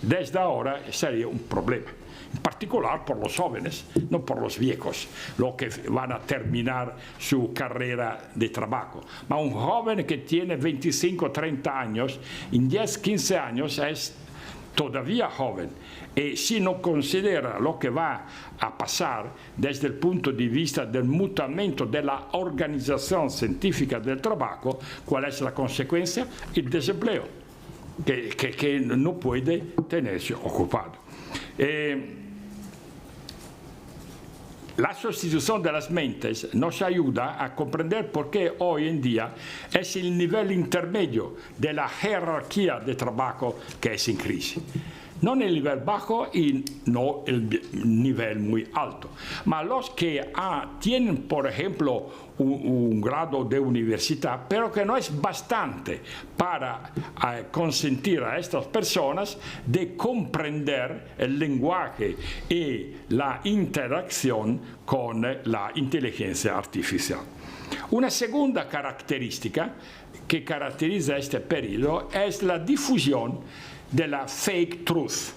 desde ahora, sería un problema. En particular por los jóvenes, no por los viejos, los que van a terminar su carrera de trabajo. Pero un joven que tiene 25 o 30 años, en 10 o 15 años es todavía joven. Y si no considera lo que va a pasar desde el punto de vista del mutamento de la organización científica del trabajo, ¿cuál es la consecuencia? El desempleo, que no puede tenerse ocupado. La sustitución de las mentes nos ayuda a comprender por qué hoy en día es el nivel intermedio de la jerarquía de trabajo que es en crisis. No el nivel bajo y no el nivel muy alto. Pero los que tienen, por ejemplo, un grado de universidad, pero que no es bastante para consentir a estas personas de comprender el lenguaje y la interacción con la inteligencia artificial. Una segunda característica que caracteriza este periodo es la difusión de la fake truth.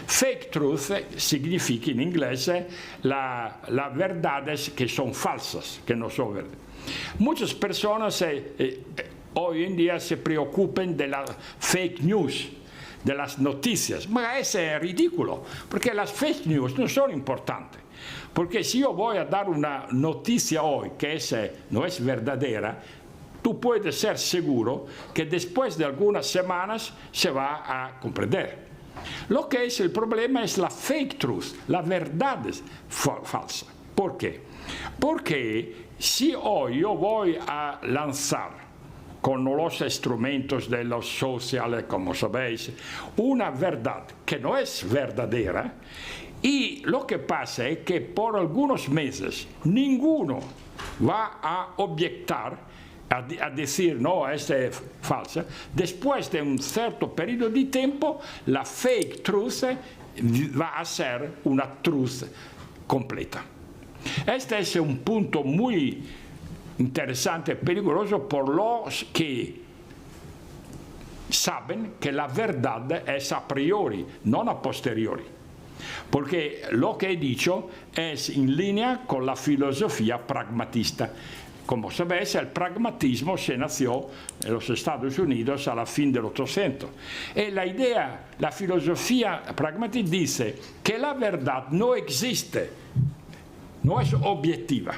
Fake truth significa en inglés las verdades que son falsas, que no son verdad. Muchas personas hoy en día se preocupan de las fake news, de las noticias, pero eso es ridículo, porque las fake news no son importantes. Porque si yo voy a dar una noticia hoy que no es verdadera, tú puedes ser seguro que después de algunas semanas se va a comprender. Lo que es el problema es la fake truth, la verdad falsa. ¿Por qué? Porque si hoy yo voy a lanzar con los instrumentos de los sociales, como sabéis, una verdad que no es verdadera, y lo que pasa es que por algunos meses ninguno va a objetar, a decir no, esta es falsa. Después de un cierto periodo de tiempo, la fake truth va a ser una truth completa. Este es un punto muy interesante y peligroso por los que saben que la verdad es a priori, no a posteriori. Porque lo que he dicho es en línea con la filosofía pragmatista. Como sabéis, el pragmatismo se nació en los Estados Unidos a la fin del 800. Y la idea, la filosofía pragmática dice que la verdad no existe, no es objetiva.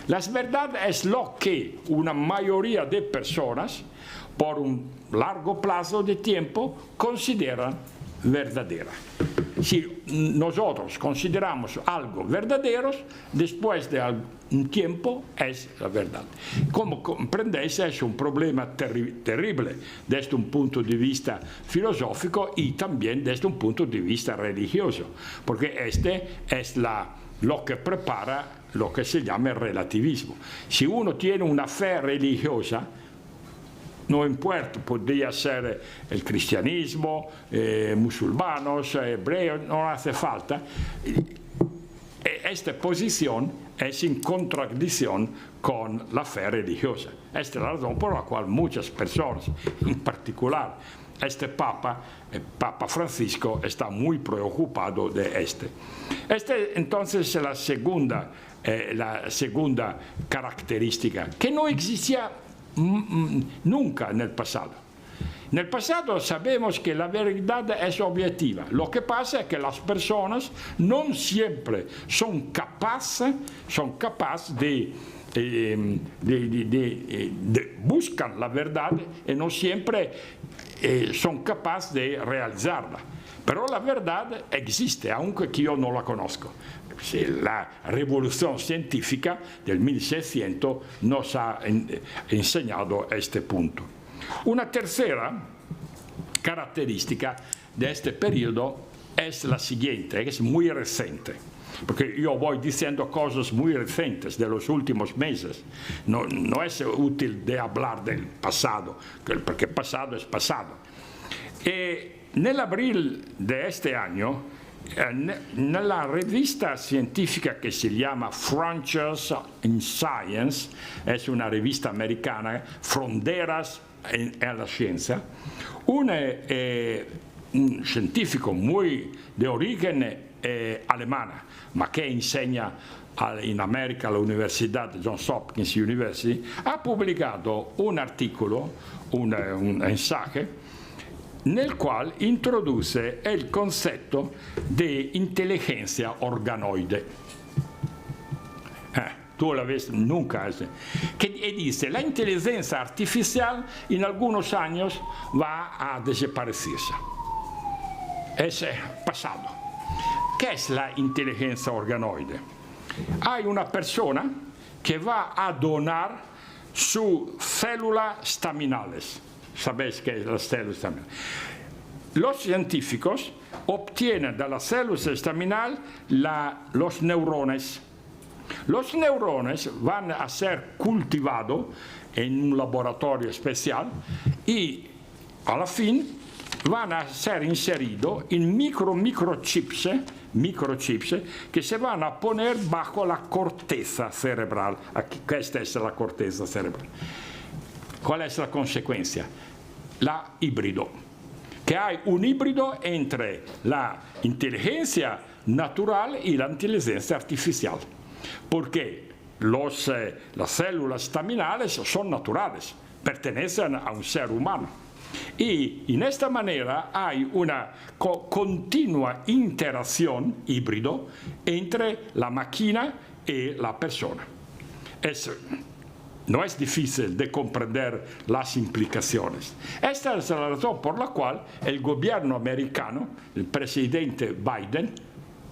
La verdad es lo que una mayoría de personas, por un largo plazo de tiempo, consideran verdadera. Si nosotros consideramos algo verdadero, después de un tiempo es la verdad. Como comprendéis, es un problema terrible desde un punto de vista filosófico y también desde un punto de vista religioso, porque este es lo que prepara lo que se llama el relativismo. Si uno tiene una fe religiosa, no importa, podría ser el cristianismo, musulmanos, hebreos, no hace falta. Esta posición es en contradicción con la fe religiosa. Esta es la razón por la cual muchas personas, en particular este Papa, el Papa Francisco, está muy preocupado de este. Entonces es la segunda característica, que no existía nunca en el pasado. En el pasado sabemos que la verdad es objetiva. Lo que pasa es que las personas no siempre son capaces de buscar la verdad y no siempre son capaces de realizarla. Pero la verdad existe, aunque yo no la conozco. La revolución científica del 1600 nos ha enseñado este punto. Una tercera característica de este periodo es la siguiente, que es muy reciente, porque yo voy diciendo cosas muy recientes de los últimos meses. No es útil de hablar del pasado, porque el pasado es pasado. En el abril de este año, nella rivista científica che si chiama Frontiers in Science, è una rivista americana, Fronteras en la Ciencia, un scientifico muy de origen alemana, ma che insegna in America all'Università Johns Hopkins University, ha pubblicato un articolo, un ensayo, nel quale introduce il concetto di intelligenza organoide. Tú la ves nunca. Y dice, la inteligencia artificial en algunos años va a desaparecerse. Es pasado. ¿Qué es la inteligencia organoide? Hay una persona que va a donar sus células staminales. Sabéis que es la célula estaminal. Los científicos obtienen de la célula estaminal los neurones. Los neurones van a ser cultivados en un laboratorio especial y a la fin van a ser inseridos en microchips que se van a poner bajo la corteza cerebral. Aquí, esta es la corteza cerebral. ¿Cuál es la consecuencia? La híbrido. Que hay un híbrido entre la inteligencia natural y la inteligencia artificial. Porque las células staminales son naturales, pertenecen a un ser humano. Y en esta manera hay una continua interacción híbrido entre la máquina y la persona. No es difícil de comprender las implicaciones. Esta es la razón por la cual el gobierno americano, el presidente Biden,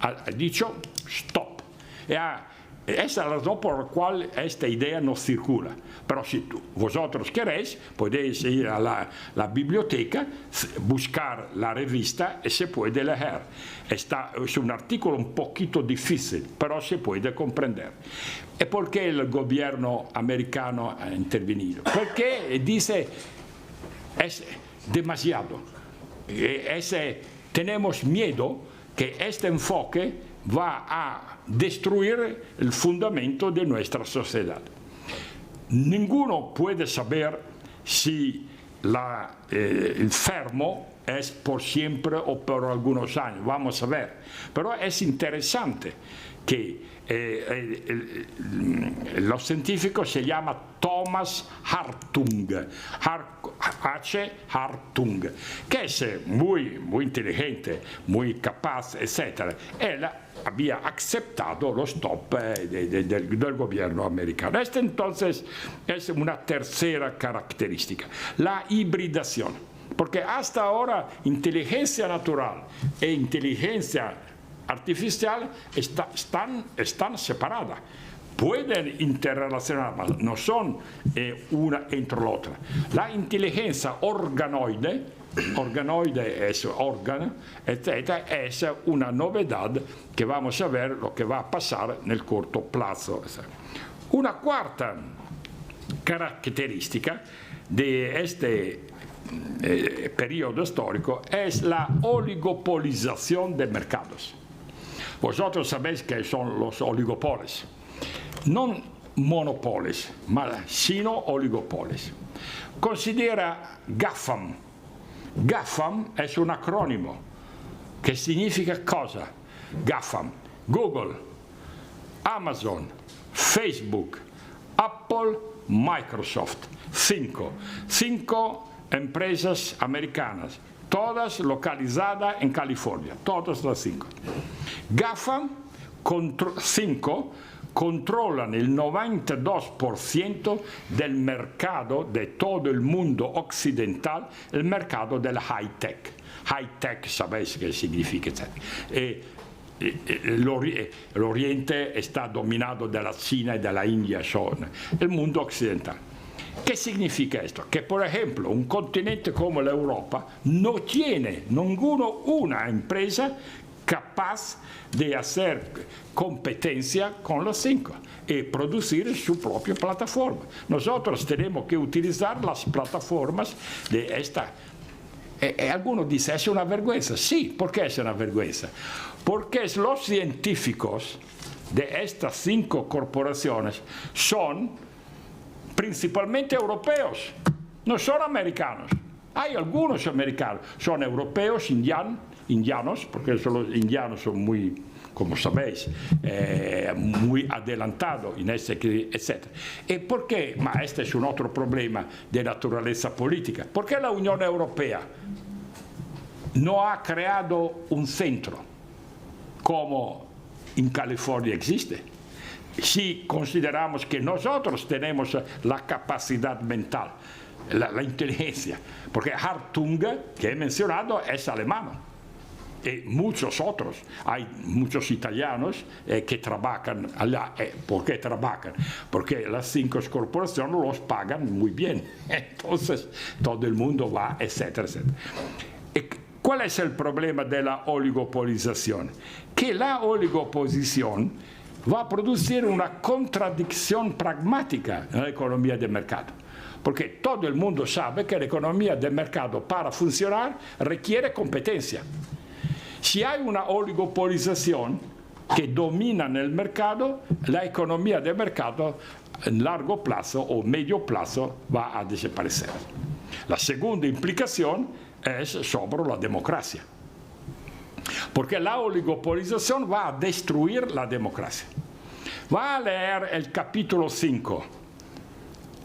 ha dicho stop. Y ha Esa es la razón por la cual esta idea no circula. Pero si vosotros queréis, podéis ir a la biblioteca, buscar la revista y se puede leer. Es un artículo un poquito difícil, pero se puede comprender. ¿Y por qué el gobierno americano ha intervenido? Porque dice, es demasiado. Tenemos miedo que este enfoque va a destruir el fundamento de nuestra sociedad. Ninguno puede saber si el enfermo es por siempre o por algunos años, vamos a ver. Pero es interesante que los científicos se llaman Thomas Hartung, H. Hartung, que es muy inteligente, muy capaz, etc. Él había aceptado los top del gobierno americano. Esta entonces es una tercera característica, la hibridación. Porque hasta ahora inteligencia natural e inteligencia artificial están separadas. Pueden interrelacionar, pero no son una entre la otra. La inteligencia organoide es órgano, etc., es una novedad que vamos a ver lo que va a pasar en el corto plazo. Una cuarta característica de este periodo histórico es la oligopolización de mercados. Vosotros sabéis que son los oligopolios, no monopolios, sino oligopolios. Considera GAFAM. GAFAM es un acrónimo que significa cosa. GAFAM: Google, Amazon, Facebook, Apple, Microsoft. Cinco empresas americanas, todas localizadas en California, todas las 5. GAFAM 5 controlan el 92% del mercado de todo el mundo occidental, el mercado del high-tech. High-tech, sabéis qué significa. El Oriente está dominado de la China y de la India, son el mundo occidental. ¿Qué significa esto? Que, por ejemplo, un continente como la Europa no tiene una empresa capaz de hacer competencia con las 5 y producir su propia plataforma. Nosotros tenemos que utilizar las plataformas de esta. Algunos dicen, ¿es una vergüenza? Sí, ¿por qué es una vergüenza? Porque los científicos de estas 5 corporaciones son principalmente europeos, no son americanos. Hay algunos americanos, son europeos, indianos, porque los indianos son muy, como sabéis, muy adelantados en etc. ¿Y por qué? Este es un otro problema de naturaleza política. ¿Por qué la Unión Europea no ha creado un centro como en California existe? Si consideramos que nosotros tenemos la capacidad mental, la inteligencia, porque Hartung, que he mencionado, es alemán, y muchos otros, hay muchos italianos que trabajan allá. ¿Por qué trabajan? Porque las 5 corporaciones los pagan muy bien, entonces todo el mundo va, etcétera, etcétera. ¿Cuál es el problema de la oligopolización? Que la oligopolización va a producir una contradicción pragmática en la economía de mercado. Porque todo el mundo sabe que la economía de mercado para funcionar requiere competencia. Si hay una oligopolización que domina en el mercado, la economía de mercado en largo plazo o medio plazo va a desaparecer. La segunda implicación es sobre la democracia. Porque la oligopolización va a destruir la democracia. Va a leer el capítulo 5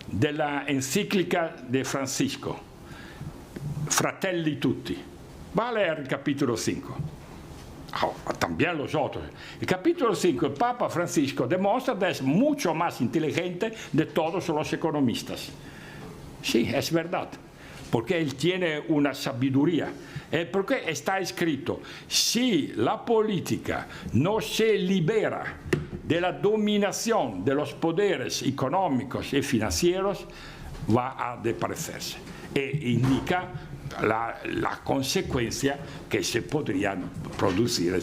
de la encíclica de Francisco, Fratelli Tutti. Va a leer el capítulo 5. También los otros. El capítulo 5, el Papa Francisco demuestra que es mucho más inteligente de todos los economistas. Sí, es verdad. Porque él tiene una sabiduría. Porque está escrito, si la política no se libera de la dominación de los poderes económicos y financieros va a desaparecerse. E indica la consecuencia que se podría producir.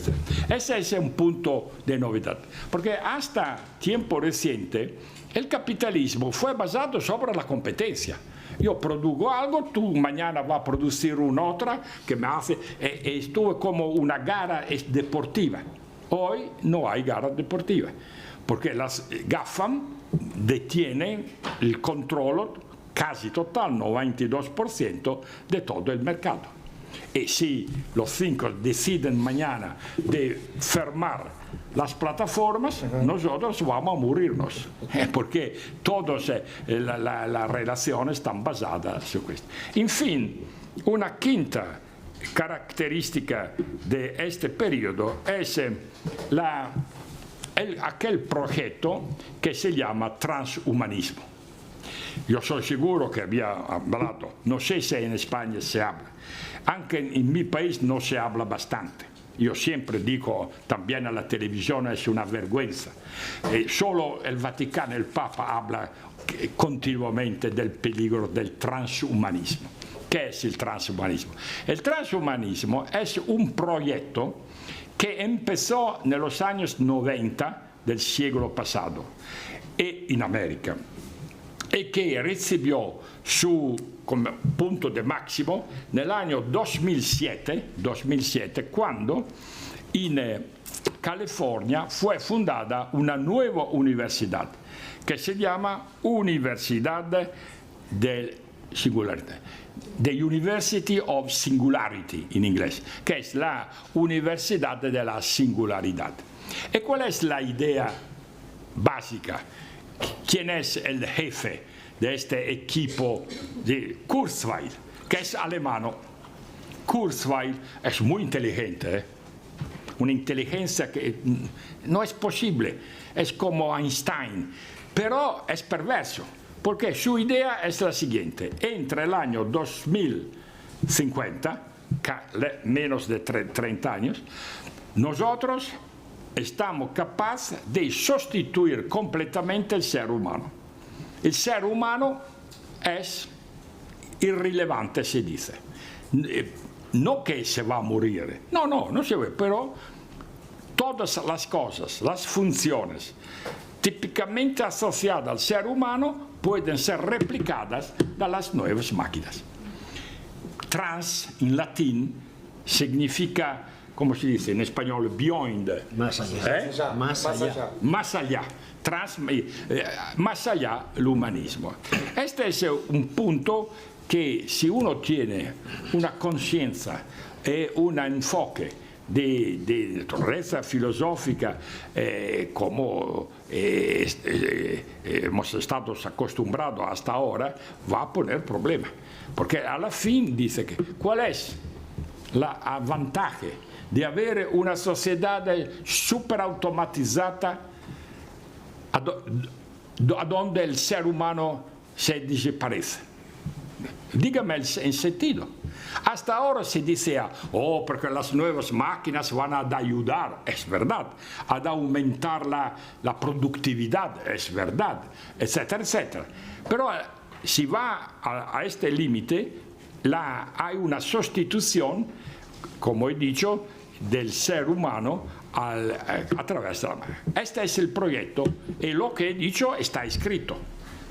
Ese es un punto de novedad, porque hasta tiempo reciente el capitalismo fue basado sobre la competencia. Yo produzco algo, tú mañana vas a producir una otra que me hace, estuvo como una gara deportiva. Hoy no hay gara deportiva, porque las GAFAM detienen el control casi total, 92% de todo el mercado. Y si los 5 deciden mañana de fermar las plataformas, nosotros vamos a morirnos, porque todas las relaciones están basadas en esto. En fin, una quinta característica de este periodo es aquel proyecto que se llama transhumanismo. Yo soy seguro que había hablado, no sé si en España se habla, aunque en mi país no se habla bastante. Yo siempre digo también a la televisión, es una vergüenza. Solo el Vaticano, el Papa, habla continuamente del peligro del transhumanismo. ¿Qué es el transhumanismo? El transhumanismo es un proyecto que empezó en los años 90 del siglo pasado en América, y que recibió su punto de máximo nel año 2007, cuando en California fue fundada una nueva universidad que se llama Universidad del Singularidad, The University of Singularity en inglés, que es la Universidad de la Singularidad. ¿Y cuál es la idea básica? ¿Quién es el jefe de este equipo? De Kurzweil, que es alemán. Kurzweil es muy inteligente, una inteligencia que no es posible, es como Einstein, pero es perverso, porque su idea es la siguiente: entre el año 2050, menos de 30 años, nosotros estamos capaces de sustituir completamente el ser humano. El ser humano es irrelevante, se dice. No que se va a morir, no se ve, pero todas las cosas, las funciones típicamente asociadas al ser humano pueden ser replicadas por las nuevas máquinas. Trans, en latín, significa, ¿cómo se dice en español? Beyond. Más allá. Más allá. Más allá el humanismo. Este es un punto que, si uno tiene una conciencia y un enfoque de naturaleza filosófica, como hemos estado acostumbrados hasta ahora, va a poner problemas. Porque a la fin dice que ¿cuál es el vantaje de haber una sociedad superautomatizada a donde el ser humano se desaparece? Dígame el sentido. Hasta ahora se decía, porque las nuevas máquinas van a ayudar, es verdad, a aumentar la productividad, es verdad, etcétera, etcétera. Pero si va a este límite, hay una sustitución, como he dicho, del ser humano a través de la máquina. Este es el proyecto y lo que he dicho está escrito.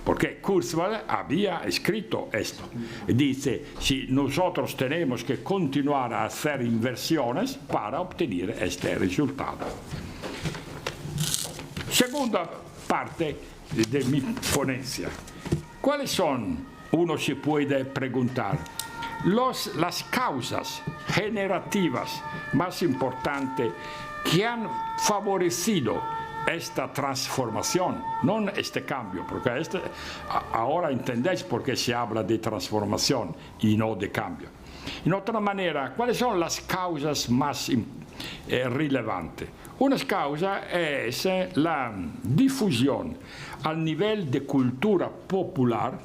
Porque Kurzweil había escrito esto. Dice, si nosotros tenemos que continuar a hacer inversiones para obtener este resultado. Segunda parte de mi ponencia. ¿Cuáles son, uno se puede preguntar, las causas generativas más importantes que han favorecido esta transformación, no este cambio, porque ahora entendéis por qué se habla de transformación y no de cambio. En otra manera, ¿cuáles son las causas más relevantes? Una causa es la difusión al nivel de cultura popular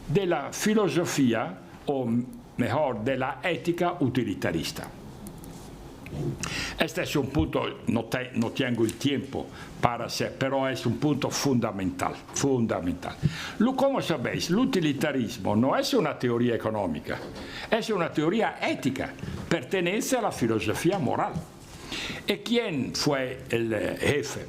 de la filosofía, o mejor, de la ética utilitarista. Este es un punto, no tengo el tiempo para hacer, pero es un punto fundamental. Como sabéis, el utilitarismo no es una teoría económica, es una teoría ética, pertenece a la filosofía moral. ¿Y quién fue el jefe?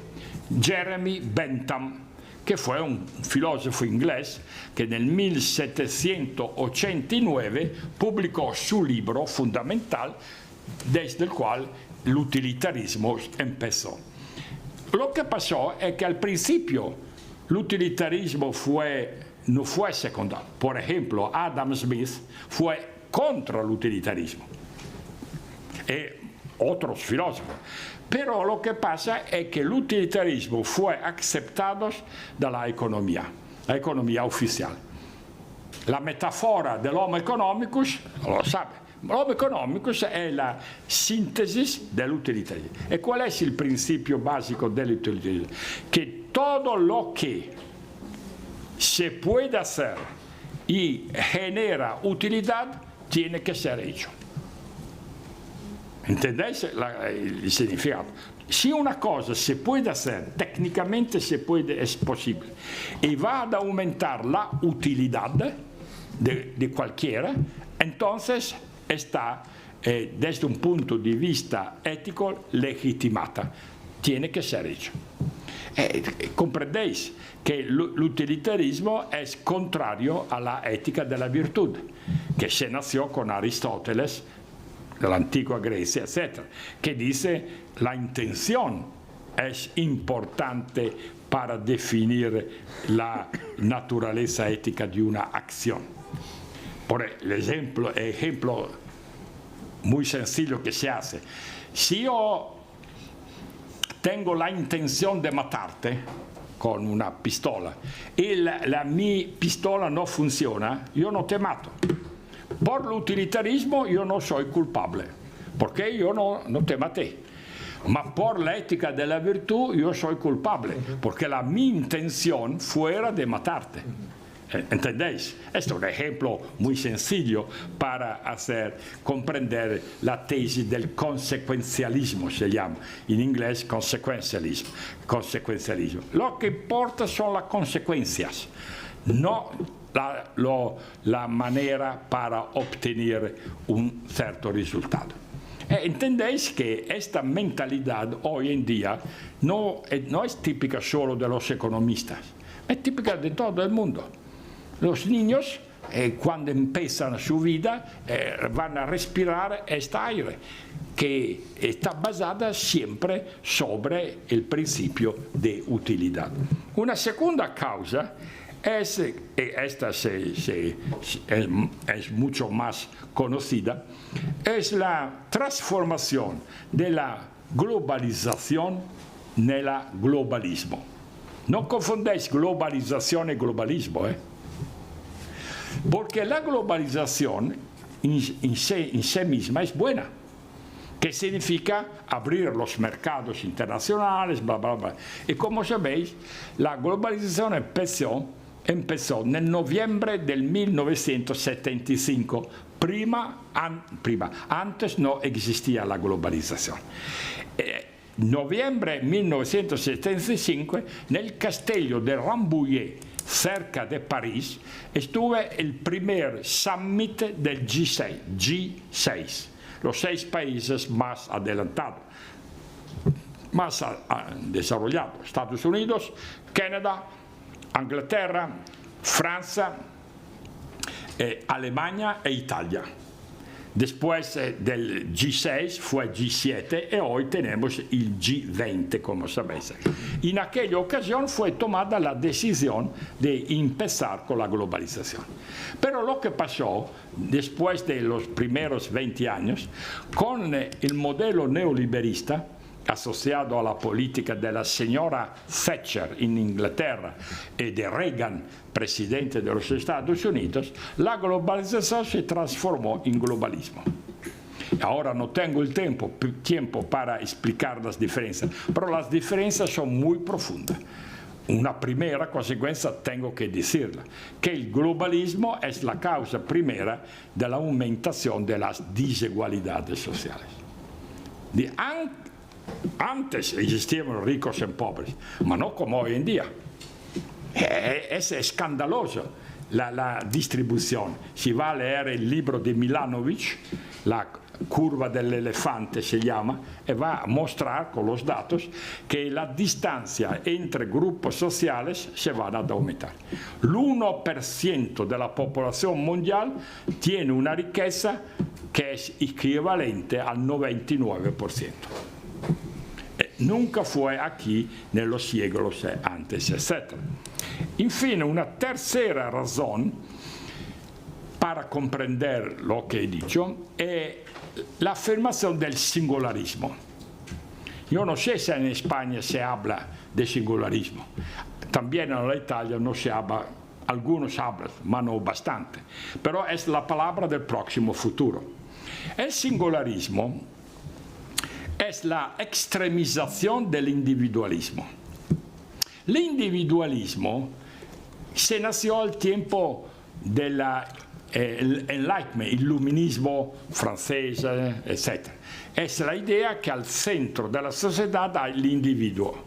Jeremy Bentham, que fue un filósofo inglés que en el 1789 publicó su libro fundamental, desde el cual el utilitarismo empezó. Lo que pasó es que al principio el utilitarismo no fue secundario. Por ejemplo, Adam Smith fue contra el utilitarismo. Y otros filósofos. Pero lo que pasa es que el utilitarismo fue aceptado de la economía oficial. La metáfora del homo economicus, lo sabe, l'homo economicus è la sintesi dell'utilitarismo. E qual è il principio básico dell'utilitarismo? Che todo lo que se puede hacer y genera utilidad tiene que ser hecho. ¿Entendéis el significado? Si una cosa se puede hacer, técnicamente es posible, y va a aumentar la utilidad de cualquiera, entonces está, desde un punto de vista ético, legitimata. Tiene que ser hecho. Comprendéis que el utilitarismo es contrario a la ética de la virtud, que se nació con Aristóteles, de la antigua Grecia, etc., que dice la intención es importante para definir la naturaleza ética de una acción. Por ejemplo muy sencillo que se hace. Si yo tengo la intención de matarte con una pistola y mi pistola no funciona, yo no te mato. Por el utilitarismo yo no soy culpable, porque yo no te maté. Ma por la ética de la virtud yo soy culpable, porque mi intención fuera de matarte. ¿Entendéis? Este es un ejemplo muy sencillo para hacer comprender la tesis del consecuencialismo, se llama, en inglés consecuencialismo. Lo que importa son las consecuencias, no la manera para obtener un cierto resultado. Entendéis que esta mentalidad hoy en día no es típica solo de los economistas, es típica de todo el mundo. Los niños, cuando empiezan su vida, van a respirar este aire, que está basada siempre sobre el principio de utilidad. Una segunda causa esta es mucho más conocida, es la transformación de la globalización en el globalismo. No confundéis globalización y globalismo, porque la globalización en sí misma es buena, que significa abrir los mercados internacionales, bla, bla, bla. Y como sabéis, la globalización empezó en noviembre del 1975. Antes no existía la globalización. Noviembre 1975, nel castello de Rambouillet, cerca de París, estuvo el primer summit del G6, los 6 países más adelantados, más desarrollados: Estados Unidos, Canadá, Inglaterra, Francia, Alemania e Italia. Después del G6 fue G7 y hoy tenemos el G20, como sabéis. En aquella ocasión fue tomada la decisión de empezar con la globalización. Pero lo que pasó después de los primeros 20 años, con el modelo neoliberista, asociado a la política de la señora Thatcher en Inglaterra y de Reagan, presidente de los Estados Unidos, la globalización se transformó en globalismo. Ahora no tengo el tiempo para explicar las diferencias, pero las diferencias son muy profundas. Una primera consecuencia tengo que decirla, que el globalismo es la causa primera de la aumentación de las desigualdades sociales. Antes existían ricos y pobres, pero no como hoy en día. Es escandaloso la distribución. Si va a leer el libro de Milanovic, la curva del elefante se llama, y va a mostrar con los datos que la distancia entre grupos sociales se va a aumentar. L'1% de la población mundial tiene una riqueza que es equivalente al 99%. Nunca fue aquí en los siglos antes, etc. Infine, una tercera razón para comprender lo que he dicho es la afirmación del singularismo. Yo no sé si en España se habla de singularismo. También en la Italia no se habla, algunos hablan, pero no bastante. Pero es la palabra del próximo futuro. El singularismo es la extremización del individualismo. El individualismo se nació al tiempo del Enlightenment, el iluminismo francés, etc. Es la idea que al centro de la sociedad hay el individuo,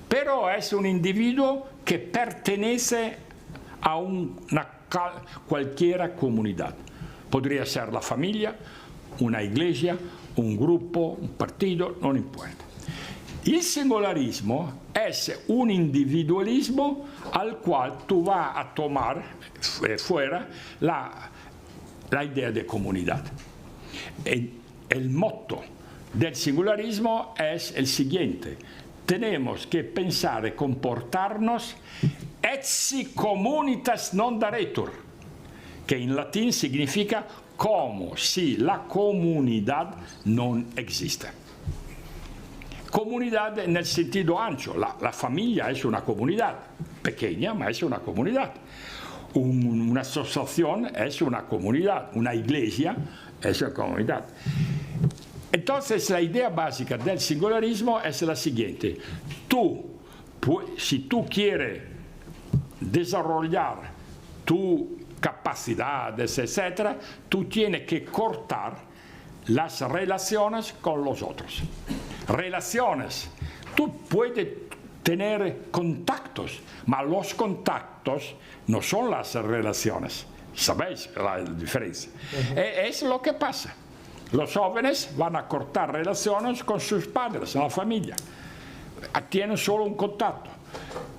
pero es un individuo que pertenece a cualquier comunidad. Podría ser la familia, una iglesia, un grupo, un partido, no importa. El singularismo es un individualismo al cual tú vas a tomar fuera la idea de comunidad. El motto del singularismo es el siguiente: tenemos que pensar y comportarnos etsi communitas non daretur, que en latín significa como si la comunidad no existe. Comunidad en el sentido ancho, la familia es una comunidad, pequeña, pero es una comunidad. Una asociación es una comunidad, una iglesia es una comunidad. Entonces la idea básica del singularismo es la siguiente: si tú quieres desarrollar tu capacidades, etc., tú tienes que cortar las relaciones con los otros. Relaciones. Tú puedes tener contactos, pero los contactos no son las relaciones. ¿Sabéis la diferencia? Es lo que pasa. Los jóvenes van a cortar relaciones con sus padres, en la familia. Tienen solo un contacto.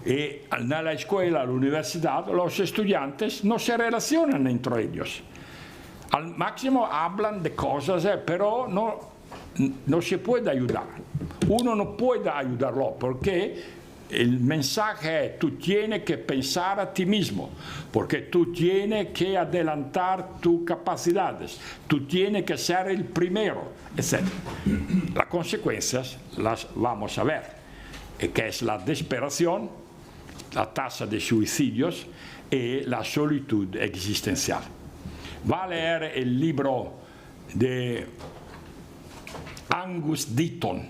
Y en la escuela, en la universidad, los estudiantes no se relacionan entre ellos. Al máximo hablan de cosas, pero no se puede ayudar. Uno no puede ayudarlo porque el mensaje es: tú tienes que pensar a ti mismo, porque tú tienes que adelantar tus capacidades, tú tienes que ser el primero, etc. Las consecuencias las vamos a ver, que es la desesperación, la tasa de suicidios y la solitud existencial. Va a leer el libro de Angus Deaton,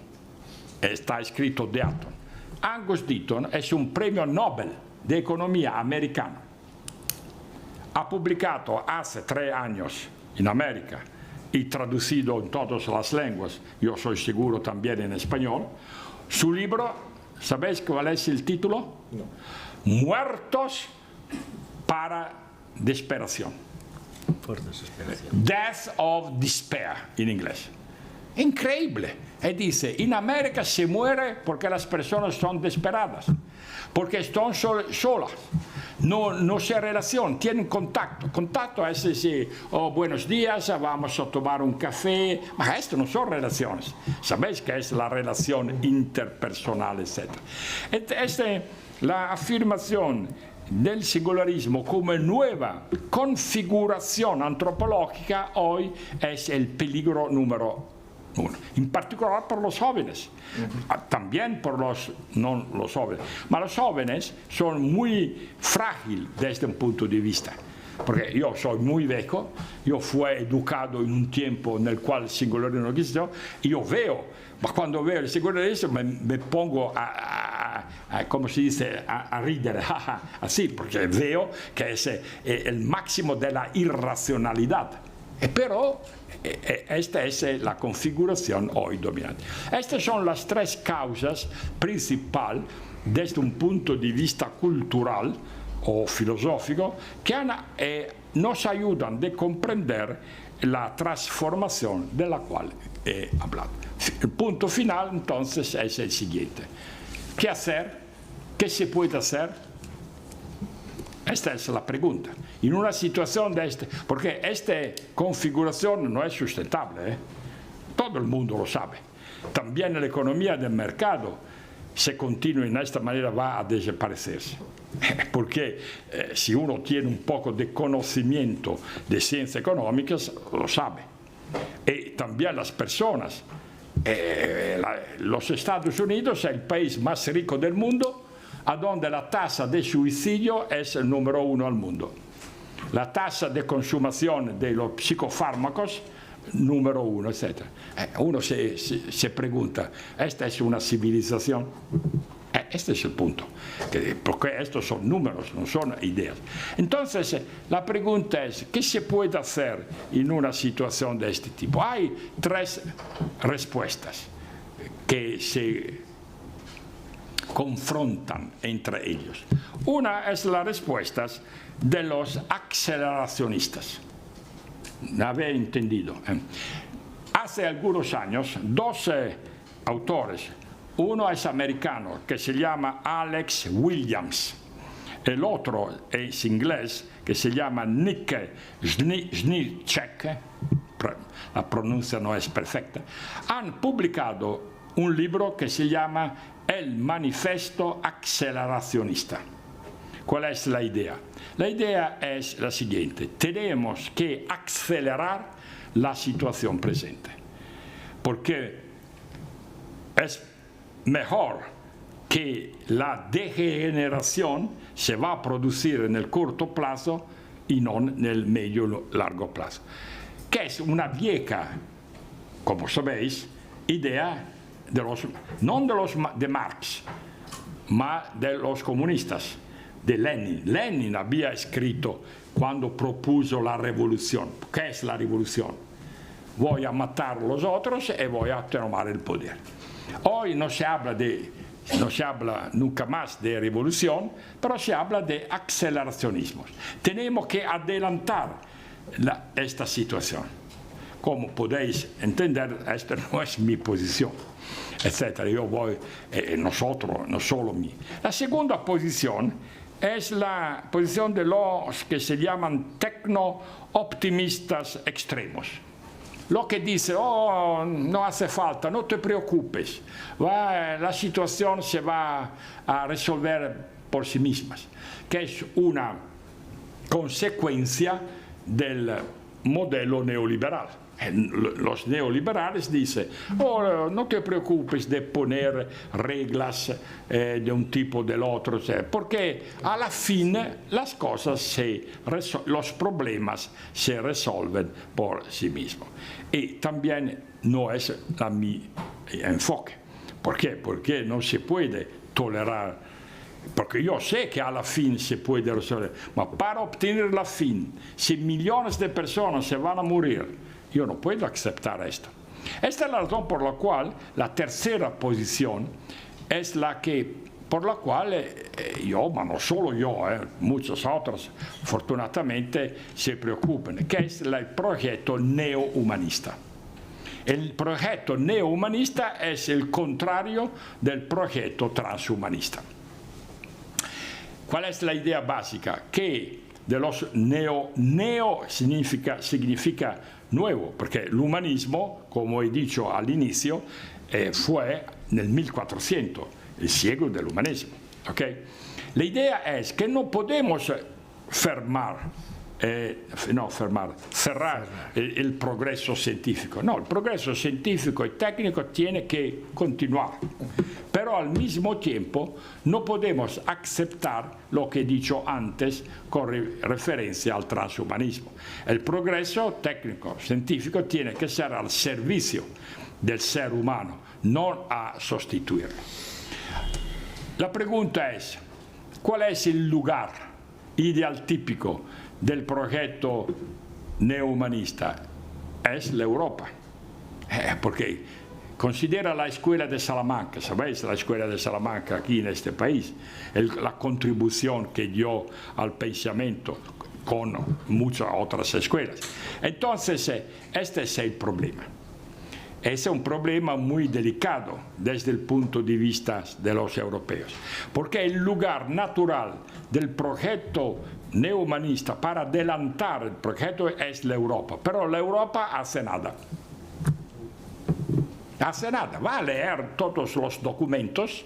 está escrito Deaton. Angus Deaton es un premio Nobel de Economía americano. Ha publicado hace 3 años en América y traducido en todas las lenguas, yo soy seguro también en español, su libro. ¿Sabéis cuál es el título? No. Muertos para desesperación. Por desesperación. Death of Despair en inglés. Increíble. Y dice: en América se muere porque las personas son desesperadas, porque están solas, no se relacionan, tienen contacto. Contacto es decir: oh, buenos días, vamos a tomar un café. Pero esto no son relaciones. ¿Sabéis qué es la relación interpersonal, etc.? La afirmación del singularismo como nueva configuración antropológica hoy es el peligro número 1, en particular por los jóvenes, también por no los jóvenes, pero los jóvenes son muy frágiles desde un punto de vista, porque yo soy muy viejo, yo fui educado en un tiempo en el cual el singularismo no existió, y yo veo, cuando veo el singularismo me pongo como se dice, a ridere, así, porque veo que es el máximo de la irracionalidad. Pero esta es la configuración hoy dominante. Estas son las tres causas principales desde un punto de vista cultural o filosófico que nos ayudan a comprender la transformación de la cual he hablado. El punto final entonces es el siguiente. ¿Qué hacer? ¿Qué se puede hacer? Esta es la pregunta. En una situación de porque esta configuración no es sustentable, todo el mundo lo sabe. También la economía del mercado, si continúa en esta manera, va a desaparecerse. Porque si uno tiene un poco de conocimiento de ciencias económicas, lo sabe. Y también las personas. Los Estados Unidos es el país más rico del mundo, a donde la tasa de suicidio es el número 1 al mundo. La tasa de consumación de los psicofármacos, número 1, etc. Uno se pregunta, ¿esta es una civilización? Este es el punto, porque estos son números, no son ideas. Entonces, la pregunta es, ¿qué se puede hacer en una situación de este tipo? Hay tres respuestas que se confrontan entre ellos. Una es la respuesta de los aceleracionistas. ¿Habéis entendido? Hace algunos años, dos autores, uno es americano, que se llama Alex Williams. El otro es inglés, que se llama Nick Sniczek. La pronuncia no es perfecta. Han publicado un libro que se llama El Manifesto Acceleracionista. ¿Cuál es la idea? La idea es la siguiente. Tenemos que acelerar la situación presente. Porque es mejor que la degeneración se va a producir en el corto plazo y no en el medio-largo plazo. Que es una vieja, como sabéis, idea de Marx, ma de los comunistas, de Lenin. Lenin había escrito cuando propuso la revolución. ¿Qué es la revolución? Voy a matar a los otros y voy a tomar el poder. Hoy no se habla nunca más de revolución, pero se habla de aceleracionismos. Tenemos que adelantar esta situación. Como podéis entender, esta no es mi posición, etc. Yo voy, nosotros, no solo mí. La segunda posición es la posición de los que se llaman tecno-optimistas extremos. Lo que dice, no hace falta, no te preocupes, la situación se va a resolver por sí misma, que es una consecuencia del modelo neoliberal. Los neoliberales dicen, no te preocupes de poner reglas de un tipo o del otro, porque a la fin las cosas, los problemas se resuelven por sí mismos. Y también no es mi enfoque. ¿Por qué? Porque no se puede tolerar. Porque yo sé que a la fin se puede resolver, pero para obtener la fin, si millones de personas se van a morir, yo no puedo aceptar esto. Esta es la razón por la cual la tercera posición es la que, por la cual yo, ma no solo yo, muchos otros, fortunatamente, se preocupan, que es el proyecto neohumanista. El proyecto neohumanista es el contrario del proyecto transhumanista. ¿Cuál es la idea básica? Que de los neo significa nuevo, porque el humanismo, como he dicho al inicio, fue en el 1400, el siglo del humanismo. ¿Okay? La idea es que no podemos cerrar el progreso científico. No, el progreso científico y técnico tiene que continuar. Pero al mismo tiempo no podemos aceptar lo que he dicho antes con referencia al transhumanismo. El progreso técnico científico tiene que ser al servicio del ser humano, no a sustituirlo. La pregunta es, ¿cuál es el lugar ideal típico del proyecto neohumanista es la Europa. Porque considera la escuela de Salamanca, ¿sabéis? La escuela de Salamanca aquí en este país, la contribución que dio al pensamiento con muchas otras escuelas. Entonces, este es el problema. Es un problema muy delicado desde el punto de vista de los europeos, porque el lugar natural del proyecto neohumanista para adelantar el proyecto es la Europa, pero la Europa hace nada. Hace nada, va a leer todos los documentos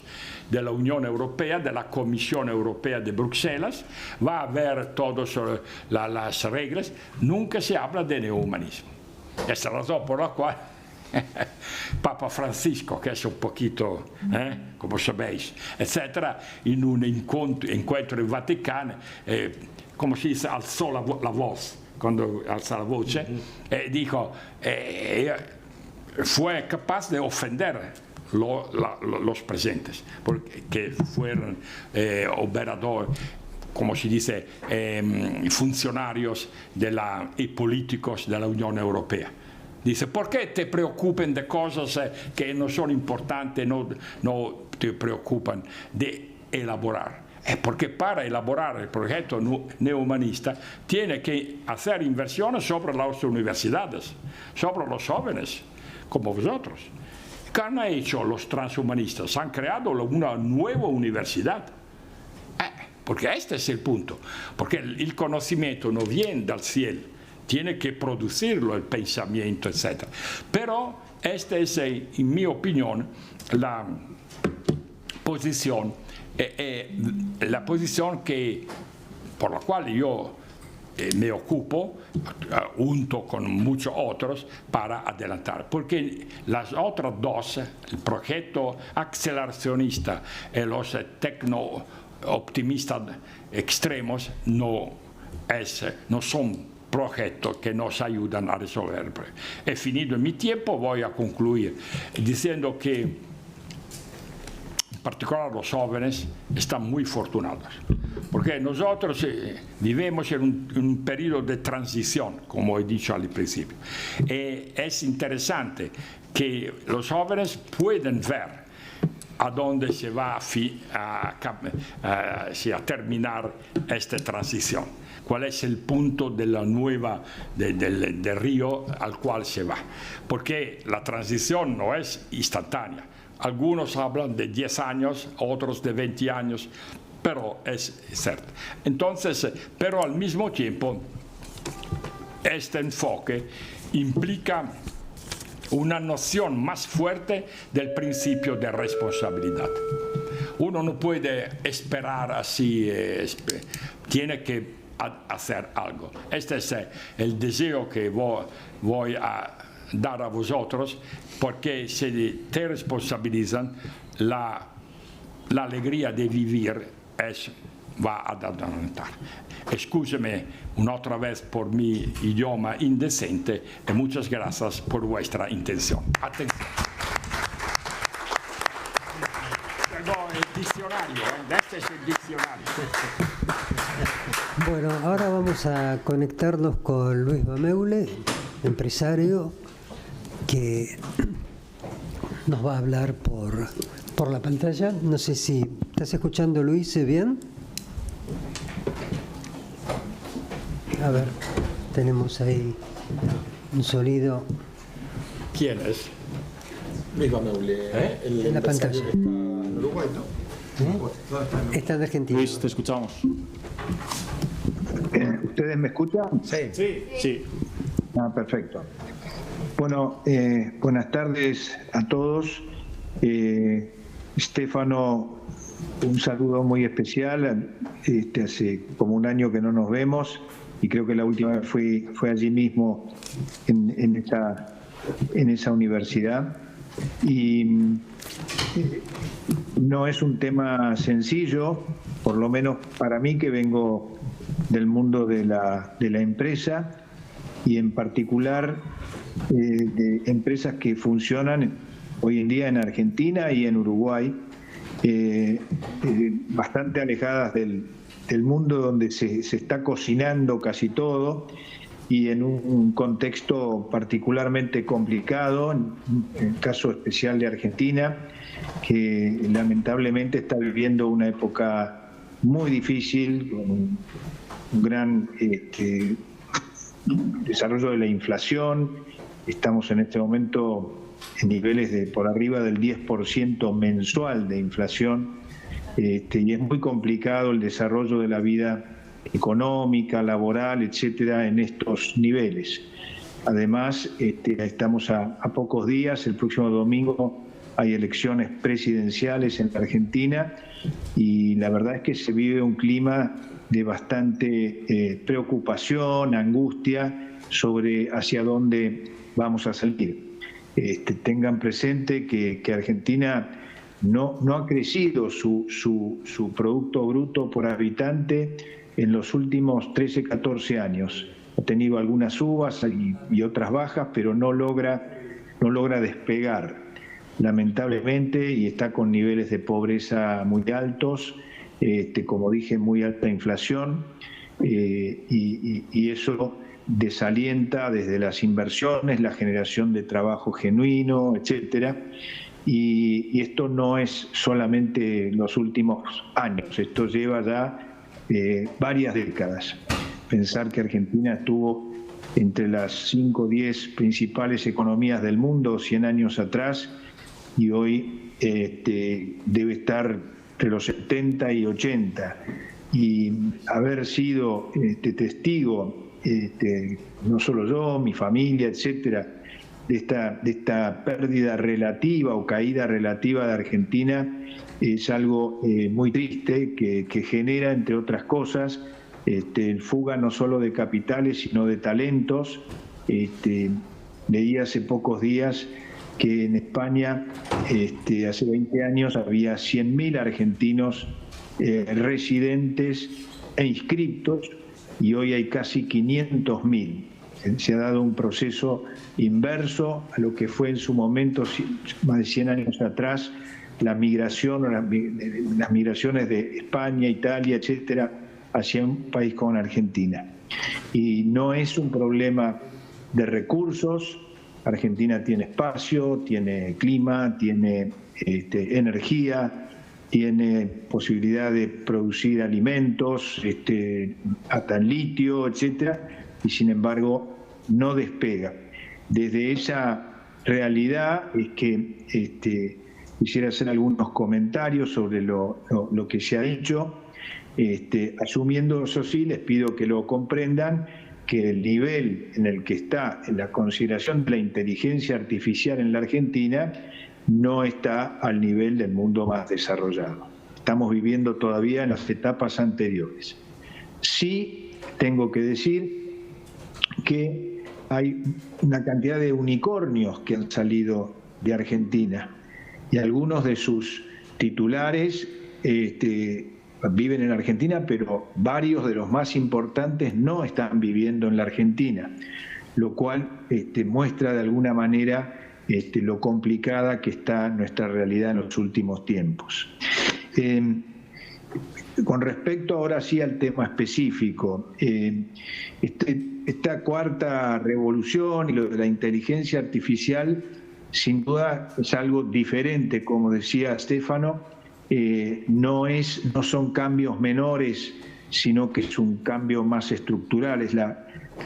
de la Unión Europea, de la Comisión Europea de Bruselas, va a ver todas las reglas, nunca se habla de neohumanismo. Esa es la razón por la cual Papa Francisco, que es un poquito, como sabéis, etcétera, en un encuentro en Vaticano, como se dice, alzó la voz, cuando alza la voce, dijo, fue capaz de ofender los presentes, porque fueron operadores, como se dice, funcionarios y políticos de la Unión Europea. Dice, ¿por qué te preocupan de cosas que no son importantes, no te preocupan de elaborar? Porque para elaborar el proyecto neohumanista tiene que hacer inversiones sobre las universidades, sobre los jóvenes, como vosotros. ¿Qué han hecho los transhumanistas? Han creado una nueva universidad. Porque este es el punto. Porque el conocimiento no viene del cielo. Tiene que producirlo el pensamiento, etc. Pero esta es, en mi opinión, la posición por la cual yo me ocupo, junto con muchos otros, para adelantar. Porque las otras dos, el proyecto acceleracionista y los tecno-optimistas extremos, no son proyectos que nos ayudan a resolver. He finito mi tiempo, voy a concluir diciendo que en particular los jóvenes están muy fortunados, porque nosotros vivimos en un periodo de transición, como he dicho al principio. Es interesante que los jóvenes pueden ver a dónde se va a terminar esta transición. ¿Cuál es el punto de la nueva del río al cual se va? Porque la transición no es instantánea. Algunos hablan de 10 años, otros de 20 años, pero es cierto. Entonces, pero al mismo tiempo, este enfoque implica una noción más fuerte del principio de responsabilidad. Uno no puede esperar así, tiene que hacer algo. Este es el deseo que voy a dar a vosotros, porque si te responsabilizan, la alegría de vivir va a adelantar. Escúcheme una otra vez por mi idioma indecente y muchas gracias por vuestra intención. Atención. El diccionario, este es el diccionario. Bueno, ahora vamos a conectarnos con Luis Bameule, empresario, que nos va a hablar por la pantalla. No sé si estás escuchando, Luis, ¿bien? A ver, tenemos ahí un sonido. ¿Quién es? Luis Bameule, en la pantalla. Está en Uruguay, ¿no? Está en Argentina. Luis, te escuchamos. ¿Ustedes me escuchan? Sí. Ah, perfecto. Bueno, buenas tardes a todos. Stefano, un saludo muy especial. Hace como un año que no nos vemos y creo que la última vez fue allí mismo en esa universidad. Y no es un tema sencillo, por lo menos para mí, que vengo del mundo de la empresa y en particular de empresas que funcionan hoy en día en Argentina y en Uruguay, bastante alejadas del mundo donde se está cocinando casi todo y en un contexto particularmente complicado, en el caso especial de Argentina, que lamentablemente está viviendo una época muy difícil, con un gran desarrollo de la inflación. Estamos en este momento en niveles de por arriba del 10% mensual de inflación, y es muy complicado el desarrollo de la vida económica, laboral, etcétera, en estos niveles. Además, estamos a pocos días, el próximo domingo hay elecciones presidenciales en la Argentina y la verdad es que se vive un clima de bastante preocupación, angustia sobre hacia dónde vamos a salir. Tengan presente que Argentina no ha crecido su Producto Bruto por habitante en los últimos 13, 14 años. Ha tenido algunas subas y otras bajas, pero no logra despegar, lamentablemente, y está con niveles de pobreza muy altos, como dije, muy alta inflación, y eso desalienta desde las inversiones, la generación de trabajo genuino, etcétera. Y esto no es solamente los últimos años, esto lleva ya varias décadas. Pensar que Argentina estuvo entre las 5 o 10 principales economías del mundo 100 años atrás y hoy debe estar entre los 70 y 80. Y haber sido testigo, no solo yo, mi familia, etcétera, de esta pérdida relativa o caída relativa de Argentina es algo muy triste que genera, entre otras cosas, fuga no solo de capitales sino de talentos. Leí hace pocos días que en España hace 20 años había 100.000 argentinos residentes e inscriptos y hoy hay casi 500.000. Se ha dado un proceso inverso a lo que fue en su momento, más de 100 años atrás, la migración o las migraciones de España, Italia, etcétera, hacia un país como Argentina. Y no es un problema de recursos. Argentina tiene espacio, tiene clima, tiene energía, tiene posibilidad de producir alimentos, hasta litio, etcétera, y sin embargo no despega. Desde esa realidad es que quisiera hacer algunos comentarios sobre lo que se ha dicho, asumiendo eso sí, les pido que lo comprendan, que el nivel en el que está en la consideración de la inteligencia artificial en la Argentina no está al nivel del mundo más desarrollado. Estamos viviendo todavía en las etapas anteriores. Sí tengo que decir que hay una cantidad de unicornios que han salido de Argentina y algunos de sus titulares viven en Argentina, pero varios de los más importantes no están viviendo en la Argentina, lo cual muestra de alguna manera lo complicada que está nuestra realidad en los últimos tiempos. Con respecto ahora sí al tema específico, esta cuarta revolución y lo de la inteligencia artificial sin duda es algo diferente, como decía Stefano, no son cambios menores, sino que es un cambio más estructural.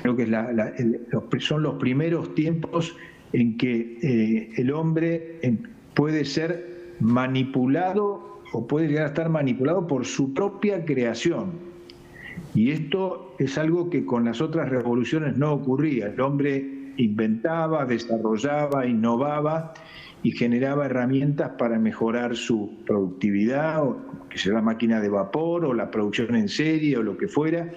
Creo que son los primeros tiempos en que el hombre puede ser manipulado o puede llegar a estar manipulado por su propia creación. Y esto es algo que con las otras revoluciones no ocurría. El hombre inventaba, desarrollaba, innovaba y generaba herramientas para mejorar su productividad, o que sea la máquina de vapor o la producción en serie o lo que fuera,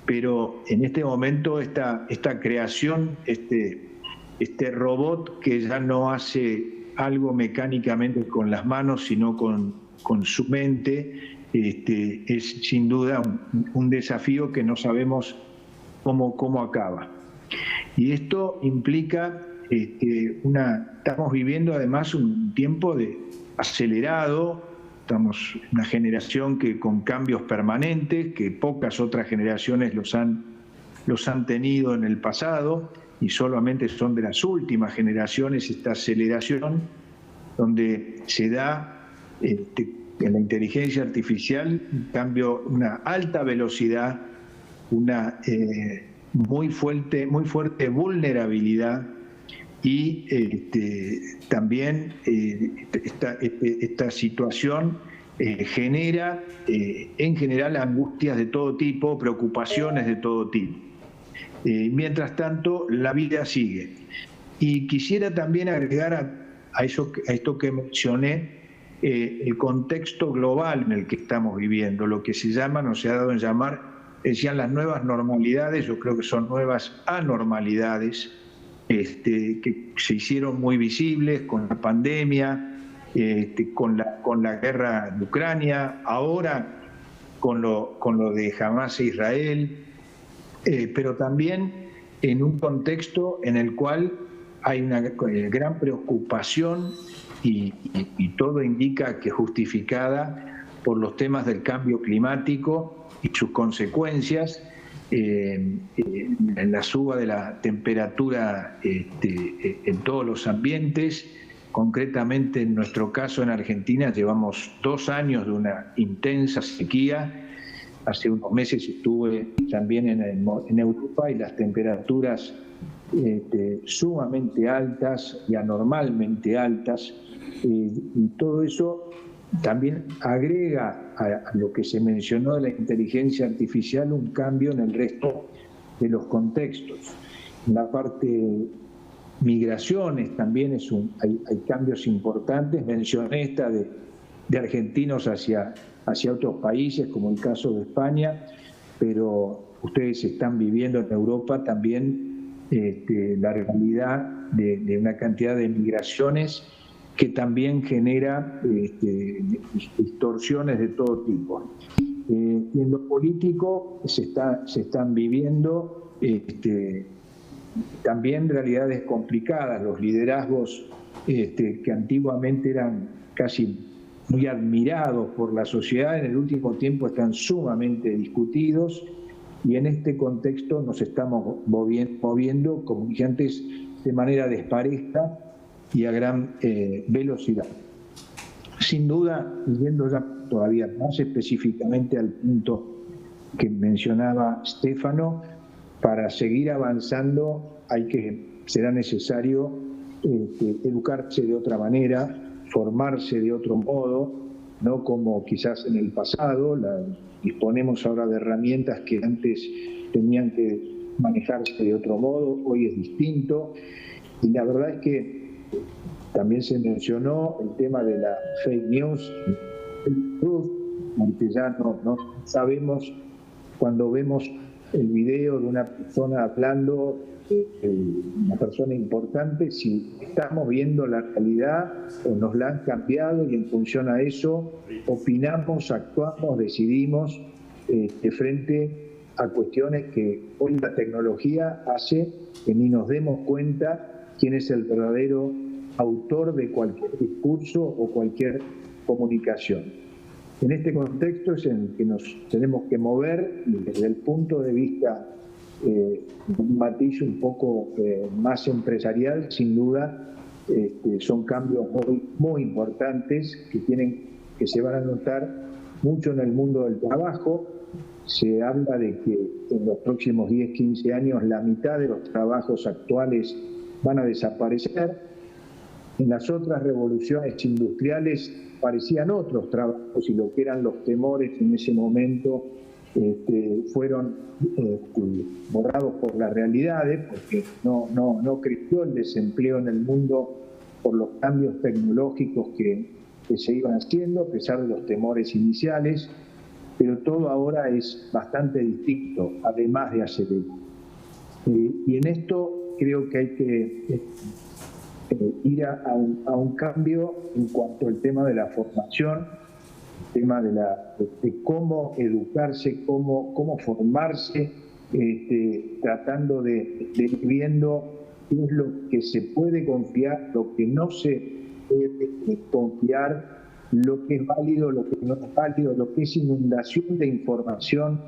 pero en este momento esta creación, este robot que ya no hace algo mecánicamente con las manos, sino con su mente, es sin duda un desafío que no sabemos cómo acaba. Y esto implica estamos viviendo además un tiempo acelerado, estamos en una generación que con cambios permanentes, que pocas otras generaciones los han los han tenido en el pasado y solamente son de las últimas generaciones esta aceleración donde se da en la inteligencia artificial un cambio, una alta velocidad, una muy fuerte vulnerabilidad y también esta situación genera en general angustias de todo tipo, preocupaciones de todo tipo. Mientras tanto, la vida sigue. Y quisiera también agregar a esto que mencioné, el contexto global en el que estamos viviendo, lo que se llaman o se ha dado en llamar, decían las nuevas normalidades, yo creo que son nuevas anormalidades, que se hicieron muy visibles con la pandemia, con la guerra de Ucrania, ahora con lo de Hamas e Israel, pero también en un contexto en el cual hay una gran preocupación y todo indica que justificada por los temas del cambio climático y sus consecuencias, en la suba de la temperatura en todos los ambientes. Concretamente en nuestro caso en Argentina llevamos 2 años de una intensa sequía. Hace unos meses estuve también en Europa y las temperaturas sumamente altas y anormalmente altas, y todo eso también agrega a lo que se mencionó de la inteligencia artificial un cambio en el resto de los contextos. En la parte migraciones también hay cambios importantes. Mencioné esta de argentinos hacia otros países, como el caso de España, pero ustedes están viviendo en Europa también la realidad de una cantidad de migraciones que también genera distorsiones de todo tipo. Y en lo político se están viviendo también realidades complicadas. Los liderazgos que antiguamente eran casi muy admirados por la sociedad, en el último tiempo están sumamente discutidos, y en este contexto nos estamos moviendo, como dije antes, de manera despareja y a gran velocidad. Sin duda, yendo ya todavía más específicamente al punto que mencionaba Stefano, para seguir avanzando será necesario educarse de otra manera, formarse de otro modo, no como quizás en el pasado. Disponemos ahora de herramientas que antes tenían que manejarse de otro modo, hoy es distinto. Y la verdad es que también se mencionó el tema de la fake news, porque ya no sabemos, cuando vemos el video de una persona hablando, una persona importante, si estamos viendo la realidad o nos la han cambiado, y en función a eso opinamos, actuamos, decidimos frente a cuestiones que hoy la tecnología hace que ni nos demos cuenta quién es el verdadero autor de cualquier discurso o cualquier comunicación. En este contexto es en el que nos tenemos que mover desde el punto de vista un matiz un poco más empresarial. Sin duda son cambios muy importantes que se van a notar mucho en el mundo del trabajo. Se habla de que en los próximos 10-15 años la mitad de los trabajos actuales van a desaparecer. En las otras revoluciones industriales parecían otros trabajos, y lo que eran los temores en ese momento fueron borrados por las realidades, porque no creció el desempleo en el mundo por los cambios tecnológicos que se iban haciendo, a pesar de los temores iniciales, pero todo ahora es bastante distinto, además de acelerar. Y en esto creo que hay que ir a un cambio en cuanto al tema de la formación, el tema de cómo educarse, cómo formarse, tratando de ir viendo qué es lo que se puede confiar, lo que no se puede confiar, lo que es válido, lo que no es válido, lo que es inundación de información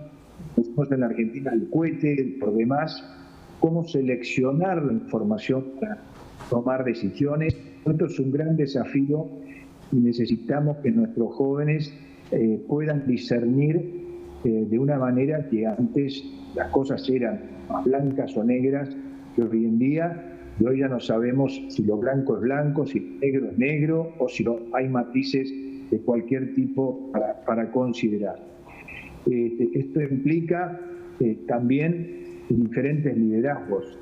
decimos en la Argentina, el cohete, por demás, cómo seleccionar la información para tomar decisiones. Esto es un gran desafío y necesitamos que nuestros jóvenes puedan discernir de una manera que antes las cosas eran más blancas o negras, que hoy en día, y hoy ya no sabemos si lo blanco es blanco, si lo negro es negro, o si hay matices de cualquier tipo para considerar. Esto implica también diferentes liderazgos.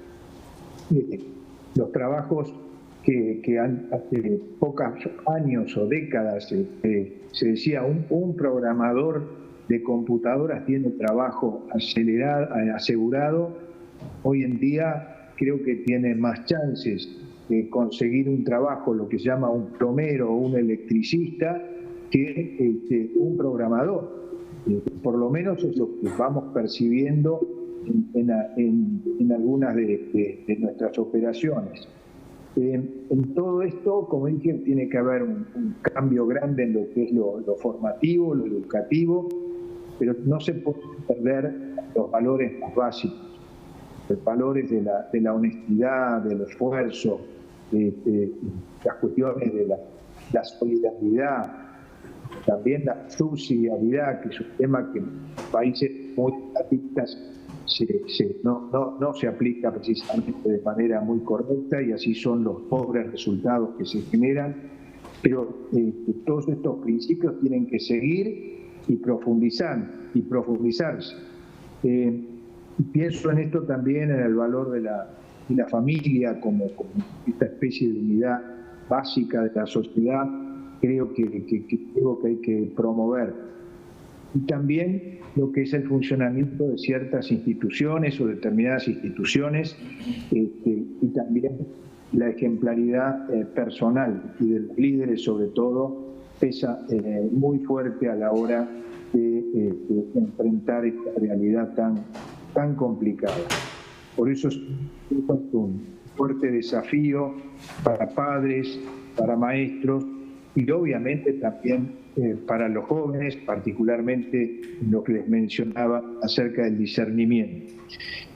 Los trabajos que hace pocos años o décadas se decía un programador de computadoras tiene trabajo asegurado, hoy en día creo que tiene más chances de conseguir un trabajo, lo que se llama un plomero o un electricista, que un programador. Por lo menos es lo que vamos percibiendo en algunas de nuestras operaciones. En todo esto, como dije, tiene que haber un cambio grande en lo que es lo formativo, lo educativo, pero no se puede perder los valores más básicos, los valores de la honestidad, del esfuerzo, las cuestiones de la solidaridad, también la subsidiariedad, que es un tema que en países muy estatistas no se aplica precisamente de manera muy correcta, y así son los pobres resultados que se generan. Pero todos estos principios tienen que seguir y profundizarse. Pienso en esto también, en el valor de la familia como esta especie de unidad básica de la sociedad. Creo que hay que promover. Y también lo que es el funcionamiento de ciertas instituciones o determinadas instituciones, y también la ejemplaridad personal y de los líderes, sobre todo, pesa muy fuerte a la hora de enfrentar esta realidad tan complicada. Por eso es un fuerte desafío para padres, para maestros y obviamente también para los jóvenes, particularmente lo que les mencionaba acerca del discernimiento.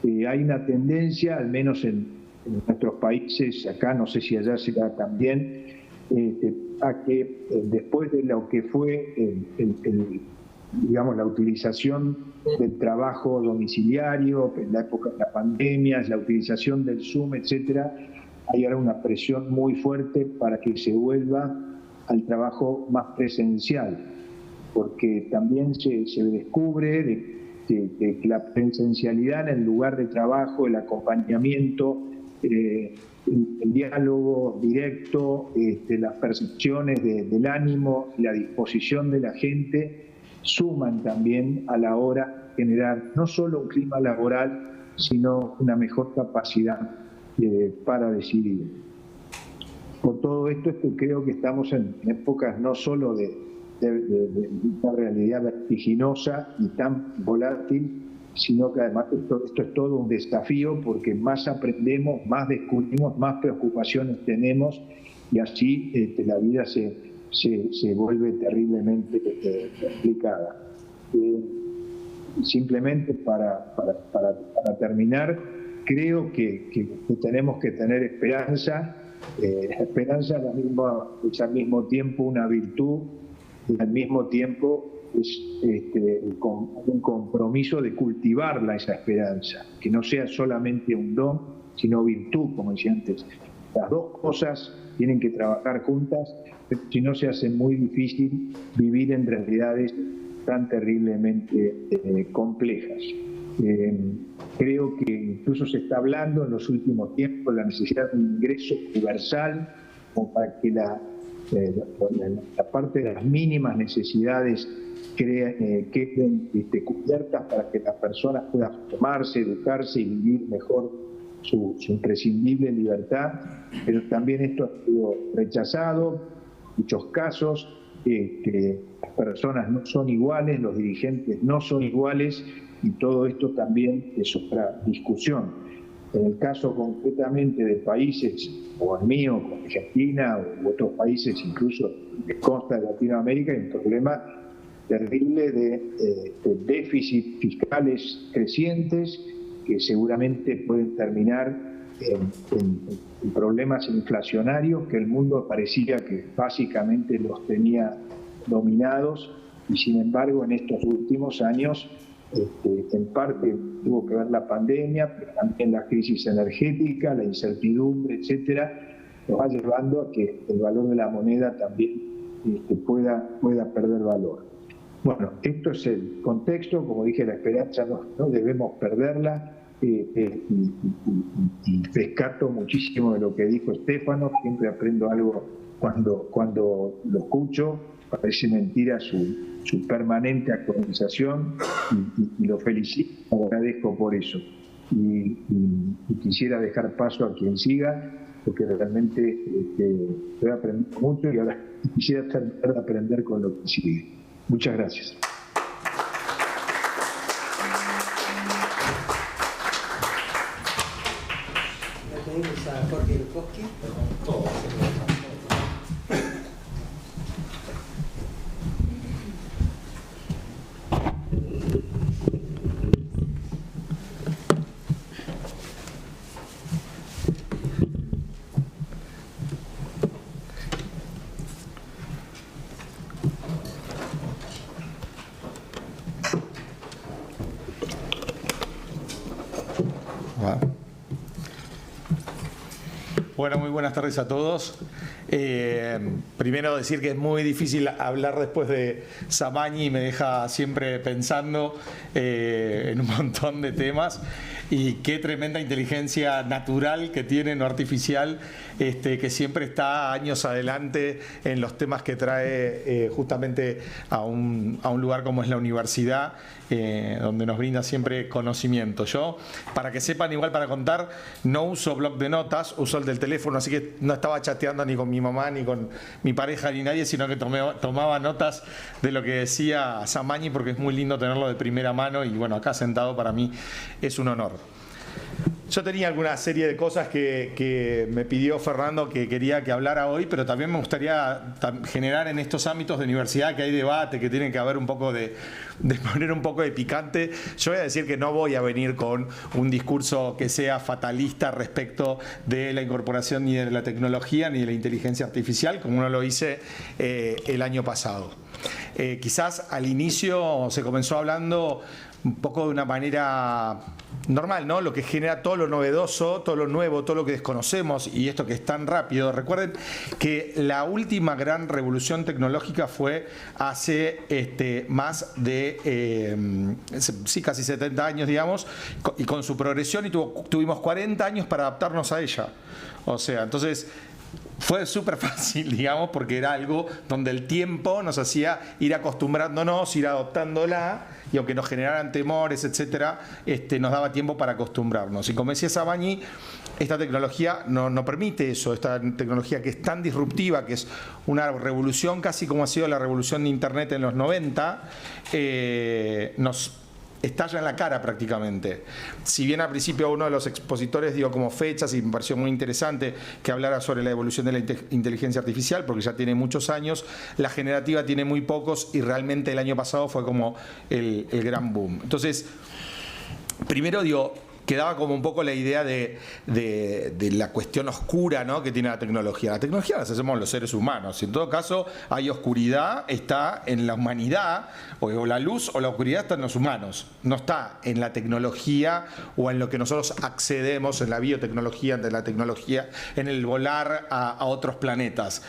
Hay una tendencia, al menos en nuestros países, acá no sé si allá será también, a que después de lo que fue digamos, la utilización del trabajo domiciliario, en la época de la pandemia, la utilización del Zoom, etcétera, hay ahora una presión muy fuerte para que se vuelva al trabajo más presencial, porque también se descubre de que la presencialidad en el lugar de trabajo, el acompañamiento, el diálogo directo, las percepciones del ánimo, la disposición de la gente, suman también a la hora de generar no solo un clima laboral, sino una mejor capacidad para decidir. Por todo esto creo que estamos en épocas no solo de una realidad vertiginosa y tan volátil, sino que además esto es todo un desafío, porque más aprendemos, más descubrimos, más preocupaciones tenemos, y así la vida se vuelve terriblemente complicada. Simplemente para terminar, creo que tenemos que tener esperanza. La esperanza es al mismo tiempo una virtud, y al mismo tiempo es un compromiso de cultivarla, esa esperanza, que no sea solamente un don, sino virtud, como decía antes. Las dos cosas tienen que trabajar juntas, pero si no se hace muy difícil vivir en realidades tan terriblemente complejas. Creo que incluso se está hablando en los últimos tiempos de la necesidad de un ingreso universal, como para que la parte de las mínimas necesidades queden cubiertas, para que las personas puedan formarse, educarse y vivir mejor su imprescindible libertad. Pero también esto ha sido rechazado en muchos casos, que las personas no son iguales, los dirigentes no son iguales, y todo esto también es otra discusión. En el caso concretamente de países como el mío, como Argentina, u otros países incluso de costa de Latinoamérica, hay un problema terrible de déficits fiscales crecientes que seguramente pueden terminar en problemas inflacionarios que el mundo parecía que básicamente los tenía dominados, y sin embargo en estos últimos años en parte tuvo que ver la pandemia, pero también la crisis energética, la incertidumbre, etcétera, nos va llevando a que el valor de la moneda también pueda perder valor. Bueno, esto es el contexto. Como dije, la esperanza no debemos perderla, y rescato muchísimo de lo que dijo Stefano. Siempre aprendo algo cuando lo escucho. Parece mentira su permanente actualización, y lo felicito, lo agradezco por eso. Y quisiera dejar paso a quien siga, porque realmente estoy aprendiendo mucho y ahora quisiera tratar de aprender con lo que sigue. Muchas gracias. Bueno, muy buenas tardes a todos. Primero decir que es muy difícil hablar después de Samani, me deja siempre pensando en un montón de temas, y qué tremenda inteligencia natural que tiene, no artificial, que siempre está años adelante en los temas que trae justamente a un lugar como es la universidad, donde nos brinda siempre conocimiento. Yo, para que sepan, igual para contar, no uso blog de notas, uso el del teléfono, así que no estaba chateando ni con mi mamá, ni con mi pareja, ni nadie, sino que tomaba notas de lo que decía Samani, porque es muy lindo tenerlo de primera mano, y bueno, acá sentado para mí es un honor. Yo tenía alguna serie de cosas que me pidió Fernando que quería que hablara hoy, pero también me gustaría generar en estos ámbitos de universidad que hay debate, que tiene que haber un poco de poner un poco de picante. Yo voy a decir que no voy a venir con un discurso que sea fatalista respecto de la incorporación ni de la tecnología ni de la inteligencia artificial, como no lo hice el año pasado. Quizás al inicio se comenzó hablando un poco de una manera normal, ¿no? Lo que genera todo lo novedoso, todo lo nuevo, todo lo que desconocemos, y esto que es tan rápido. Recuerden que la última gran revolución tecnológica fue hace más de casi 70 años, digamos, y con su progresión, y tuvimos 40 años para adaptarnos a ella. O sea, entonces fue súper fácil, digamos, porque era algo donde el tiempo nos hacía ir acostumbrándonos, ir adoptándola, y aunque nos generaran temores, etcétera, nos daba tiempo para acostumbrarnos. Y como decía Samani, esta tecnología no permite eso. Esta tecnología que es tan disruptiva, que es una revolución casi como ha sido la revolución de Internet en los 90, nos estalla en la cara prácticamente. Si bien al principio uno de los expositores dio como fechas, y me pareció muy interesante que hablara sobre la evolución de la inteligencia artificial, porque ya tiene muchos años, la generativa tiene muy pocos, y realmente el año pasado fue como el gran boom. Entonces, primero quedaba como un poco la idea de la cuestión oscura, ¿no?, que tiene la tecnología. La tecnología la hacemos los seres humanos. En todo caso, hay oscuridad, está en la humanidad, o la luz o la oscuridad está en los humanos. No está en la tecnología o en lo que nosotros accedemos, en la biotecnología, en la tecnología, en el volar a otros planetas.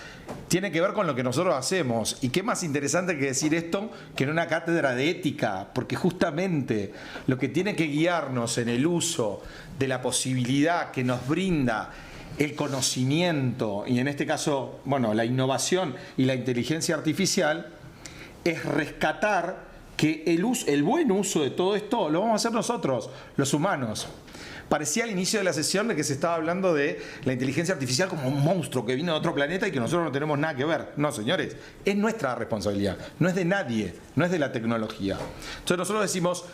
Tiene que ver con lo que nosotros hacemos. Y qué más interesante que decir esto que en una cátedra de ética, porque justamente lo que tiene que guiarnos en el uso de la posibilidad que nos brinda el conocimiento, y en este caso, bueno, la innovación y la inteligencia artificial, es rescatar que el buen uso de todo esto lo vamos a hacer nosotros, los humanos. Parecía al inicio de la sesión de que se estaba hablando de la inteligencia artificial como un monstruo que vino de otro planeta y que nosotros no tenemos nada que ver. No, señores, es nuestra responsabilidad, no es de nadie, no es de la tecnología. Entonces nosotros decimos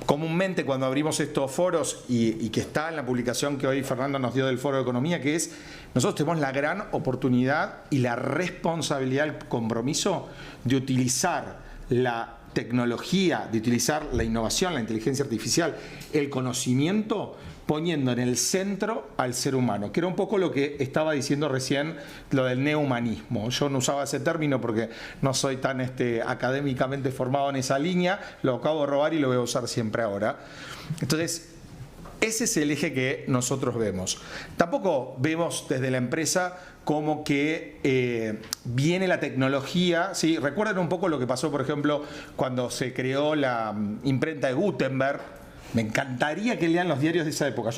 comúnmente cuando abrimos estos foros, y que está en la publicación que hoy Fernando nos dio del Foro de Economía, que es: nosotros tenemos la gran oportunidad y la responsabilidad, el compromiso de utilizar la tecnología, de utilizar la innovación, la inteligencia artificial, el conocimiento, poniendo en el centro al ser humano, que era un poco lo que estaba diciendo recién, lo del neohumanismo. Yo no usaba ese término porque no soy tan académicamente formado en esa línea, lo acabo de robar y lo voy a usar siempre ahora. Entonces, ese es el eje que nosotros vemos. Tampoco vemos desde la empresa como que viene la tecnología, ¿sí? Recuerden un poco lo que pasó, por ejemplo, cuando se creó la imprenta de Gutenberg. Me encantaría que lean los diarios de esa época.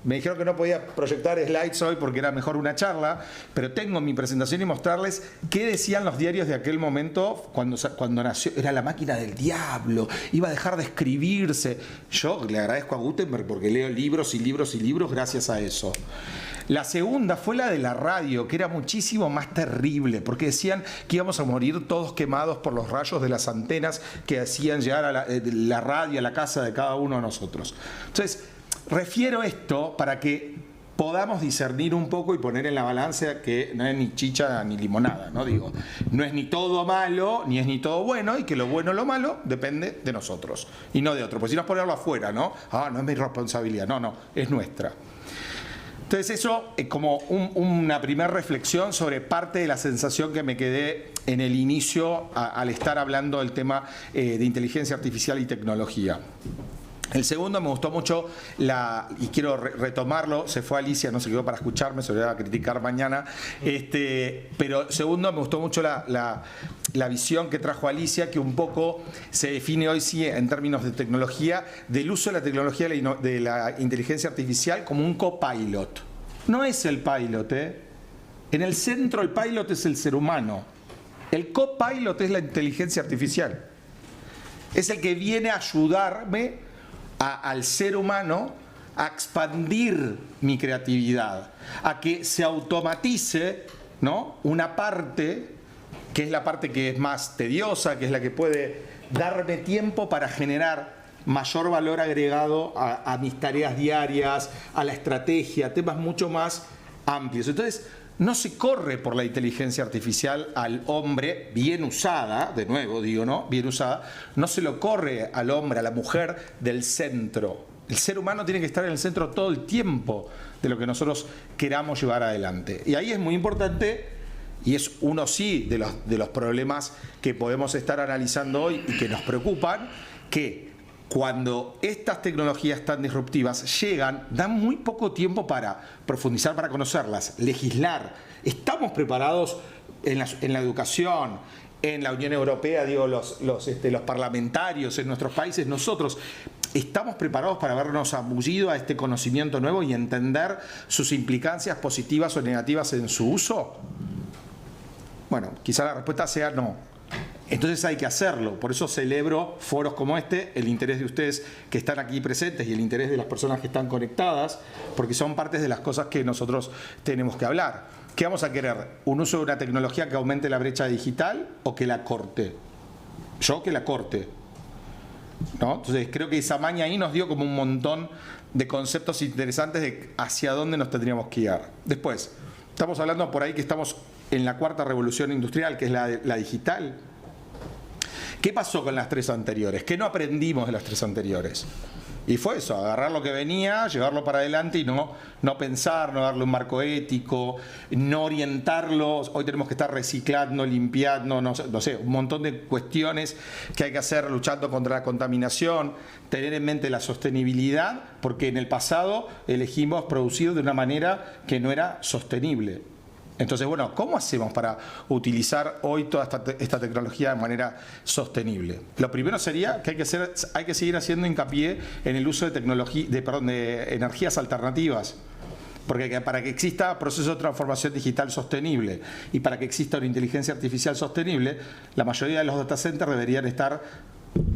Me dijeron que no podía proyectar slides hoy porque era mejor una charla, pero tengo mi presentación y mostrarles qué decían los diarios de aquel momento cuando nació. Era la máquina del diablo, iba a dejar de escribirse. Yo le agradezco a Gutenberg porque leo libros y libros y libros gracias a eso. La segunda fue la de la radio, que era muchísimo más terrible, porque decían que íbamos a morir todos quemados por los rayos de las antenas que hacían llegar a la radio a la casa de cada uno de nosotros. Entonces, refiero esto para que podamos discernir un poco y poner en la balanza que no es ni chicha ni limonada, ¿no? Digo, no es ni todo malo, ni es ni todo bueno, y que lo bueno o lo malo depende de nosotros y no de otro. Pues si no es ponerlo afuera, ¿no? No es mi responsabilidad. No, es nuestra. Entonces eso es como una primera reflexión sobre parte de la sensación que me quedé en el inicio al estar hablando del tema de inteligencia artificial y tecnología. El segundo me gustó mucho, y quiero retomarlo, se fue Alicia, no se quedó para escucharme, se lo voy a criticar mañana, pero segundo me gustó mucho la visión que trajo Alicia, que un poco se define hoy sí en términos de tecnología, del uso de la tecnología de la inteligencia artificial como un copilot. No es el pilot, En el centro el pilot es el ser humano, el copilot es la inteligencia artificial, es el que viene a ayudarme al ser humano a expandir mi creatividad, a que se automatice, ¿no?, una parte que es la parte que es más tediosa, que es la que puede darme tiempo para generar mayor valor agregado a mis tareas diarias, a la estrategia, temas mucho más amplios. Entonces, no se corre por la inteligencia artificial al hombre bien usada, de nuevo digo, ¿no? Bien usada, no se lo corre al hombre, a la mujer del centro. El ser humano tiene que estar en el centro todo el tiempo de lo que nosotros queramos llevar adelante. Y ahí es muy importante, y es uno sí de los problemas que podemos estar analizando hoy y que nos preocupan, que cuando estas tecnologías tan disruptivas llegan, dan muy poco tiempo para profundizar, para conocerlas, legislar. Estamos preparados en la educación, en la Unión Europea, digo, los parlamentarios en nuestros países, nosotros estamos preparados para habernos ambullido a este conocimiento nuevo y entender sus implicancias positivas o negativas en su uso. Bueno, quizá la respuesta sea no. Entonces hay que hacerlo, por eso celebro foros como este, el interés de ustedes que están aquí presentes y el interés de las personas que están conectadas, porque son partes de las cosas que nosotros tenemos que hablar. ¿Qué vamos a querer? ¿Un uso de una tecnología que aumente la brecha digital o que la corte? Yo que la corte, ¿no? Entonces creo que Samani ahí nos dio como un montón de conceptos interesantes de hacia dónde nos tendríamos que guiar. Después, estamos hablando por ahí que estamos en la cuarta revolución industrial, que es la digital. ¿Qué pasó con las tres anteriores? ¿Qué no aprendimos de las tres anteriores? Y fue eso, agarrar lo que venía, llevarlo para adelante y no pensar, no darle un marco ético, no orientarlo. Hoy tenemos que estar reciclando, limpiando, no sé, un montón de cuestiones que hay que hacer luchando contra la contaminación, tener en mente la sostenibilidad, porque en el pasado elegimos producir de una manera que no era sostenible. Entonces, bueno, ¿cómo hacemos para utilizar hoy toda esta tecnología de manera sostenible? Lo primero sería que hay que seguir haciendo hincapié en el uso de energías alternativas. Porque para que exista proceso de transformación digital sostenible y para que exista una inteligencia artificial sostenible, la mayoría de los data centers deberían estar,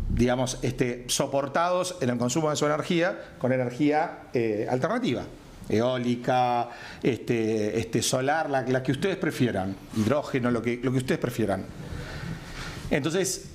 digamos, soportados en el consumo de su energía con energía alternativa. Eólica, solar, la que ustedes prefieran, hidrógeno, lo que ustedes prefieran. Entonces,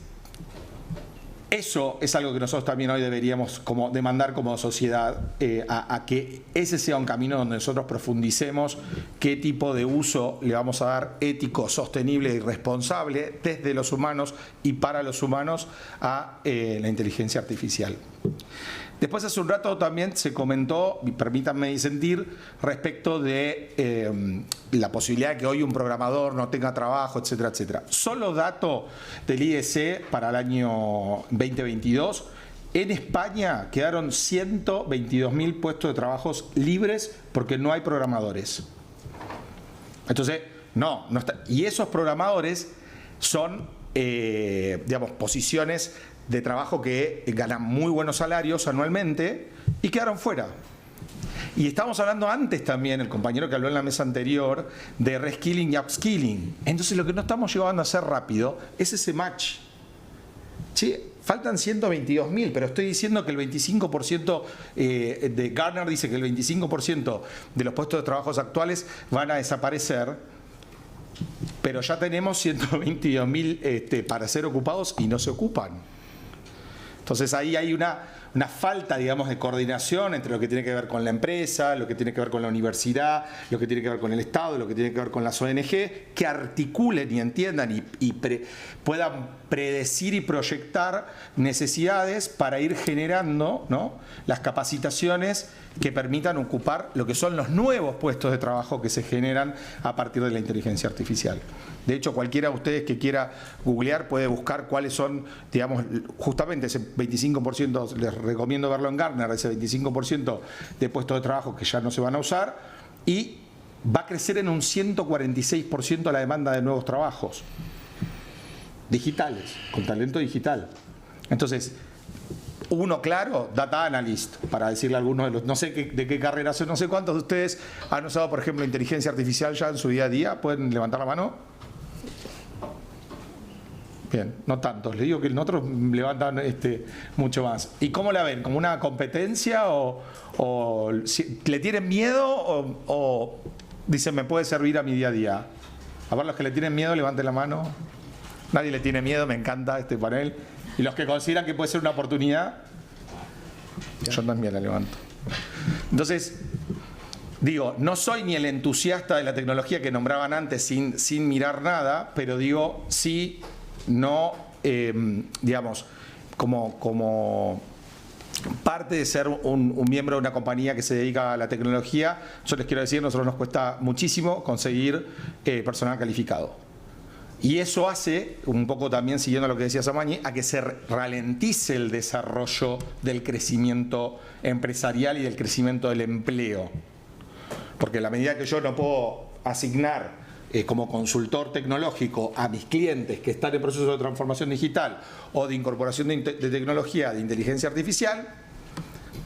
eso es algo que nosotros también hoy deberíamos como demandar como sociedad, a que ese sea un camino donde nosotros profundicemos qué tipo de uso le vamos a dar ético, sostenible y responsable desde los humanos y para los humanos a la inteligencia artificial. Después, hace un rato también se comentó, y permítanme disentir, respecto de la posibilidad de que hoy un programador no tenga trabajo, etcétera, etcétera. Solo dato del IDC para el año 2022, en España quedaron 122.000 puestos de trabajos libres porque no hay programadores. Entonces, no está. Y esos programadores son, digamos, posiciones de trabajo que ganan muy buenos salarios anualmente y quedaron fuera. Y estamos hablando antes también, el compañero que habló en la mesa anterior, de reskilling y upskilling. Entonces lo que no estamos llevando a hacer rápido es ese match. ¿Sí? Faltan 122.000, pero estoy diciendo que el 25% de Gartner dice que el 25% de los puestos de trabajo actuales van a desaparecer, pero ya tenemos 122.000 para ser ocupados y no se ocupan. Entonces ahí hay una falta, digamos, de coordinación entre lo que tiene que ver con la empresa, lo que tiene que ver con la universidad, lo que tiene que ver con el Estado, lo que tiene que ver con las ONG, que articulen y entiendan y puedan predecir y proyectar necesidades para ir generando, ¿no?, las capacitaciones que permitan ocupar lo que son los nuevos puestos de trabajo que se generan a partir de la inteligencia artificial. De hecho, cualquiera de ustedes que quiera googlear puede buscar cuáles son, digamos, justamente ese 25%, les recomiendo verlo en Gartner, ese 25% de puestos de trabajo que ya no se van a usar, y va a crecer en un 146% la demanda de nuevos trabajos digitales, con talento digital. Entonces, uno claro, data analyst, para decirle a algunos de los, no sé de qué carrera son, no sé cuántos de ustedes han usado, por ejemplo, inteligencia artificial ya en su día a día. ¿Pueden levantar la mano? Bien, no tantos. Le digo que nosotros levantan mucho más. ¿Y cómo la ven? ¿Como una competencia o le tienen miedo o dicen me puede servir a mi día a día? A ver, los que le tienen miedo, levanten la mano. Nadie le tiene miedo, me encanta este panel. Y los que consideran que puede ser una oportunidad, yo también la levanto. Entonces, digo, no soy ni el entusiasta de la tecnología que nombraban antes sin mirar nada, pero digo, sí, no, digamos, como parte de ser un miembro de una compañía que se dedica a la tecnología, yo les quiero decir, a nosotros nos cuesta muchísimo conseguir personal calificado. Y eso hace, un poco también siguiendo lo que decía Samani, a que se ralentice el desarrollo del crecimiento empresarial y del crecimiento del empleo. Porque a la medida que yo no puedo asignar como consultor tecnológico a mis clientes que están en proceso de transformación digital o de incorporación de tecnología, de inteligencia artificial,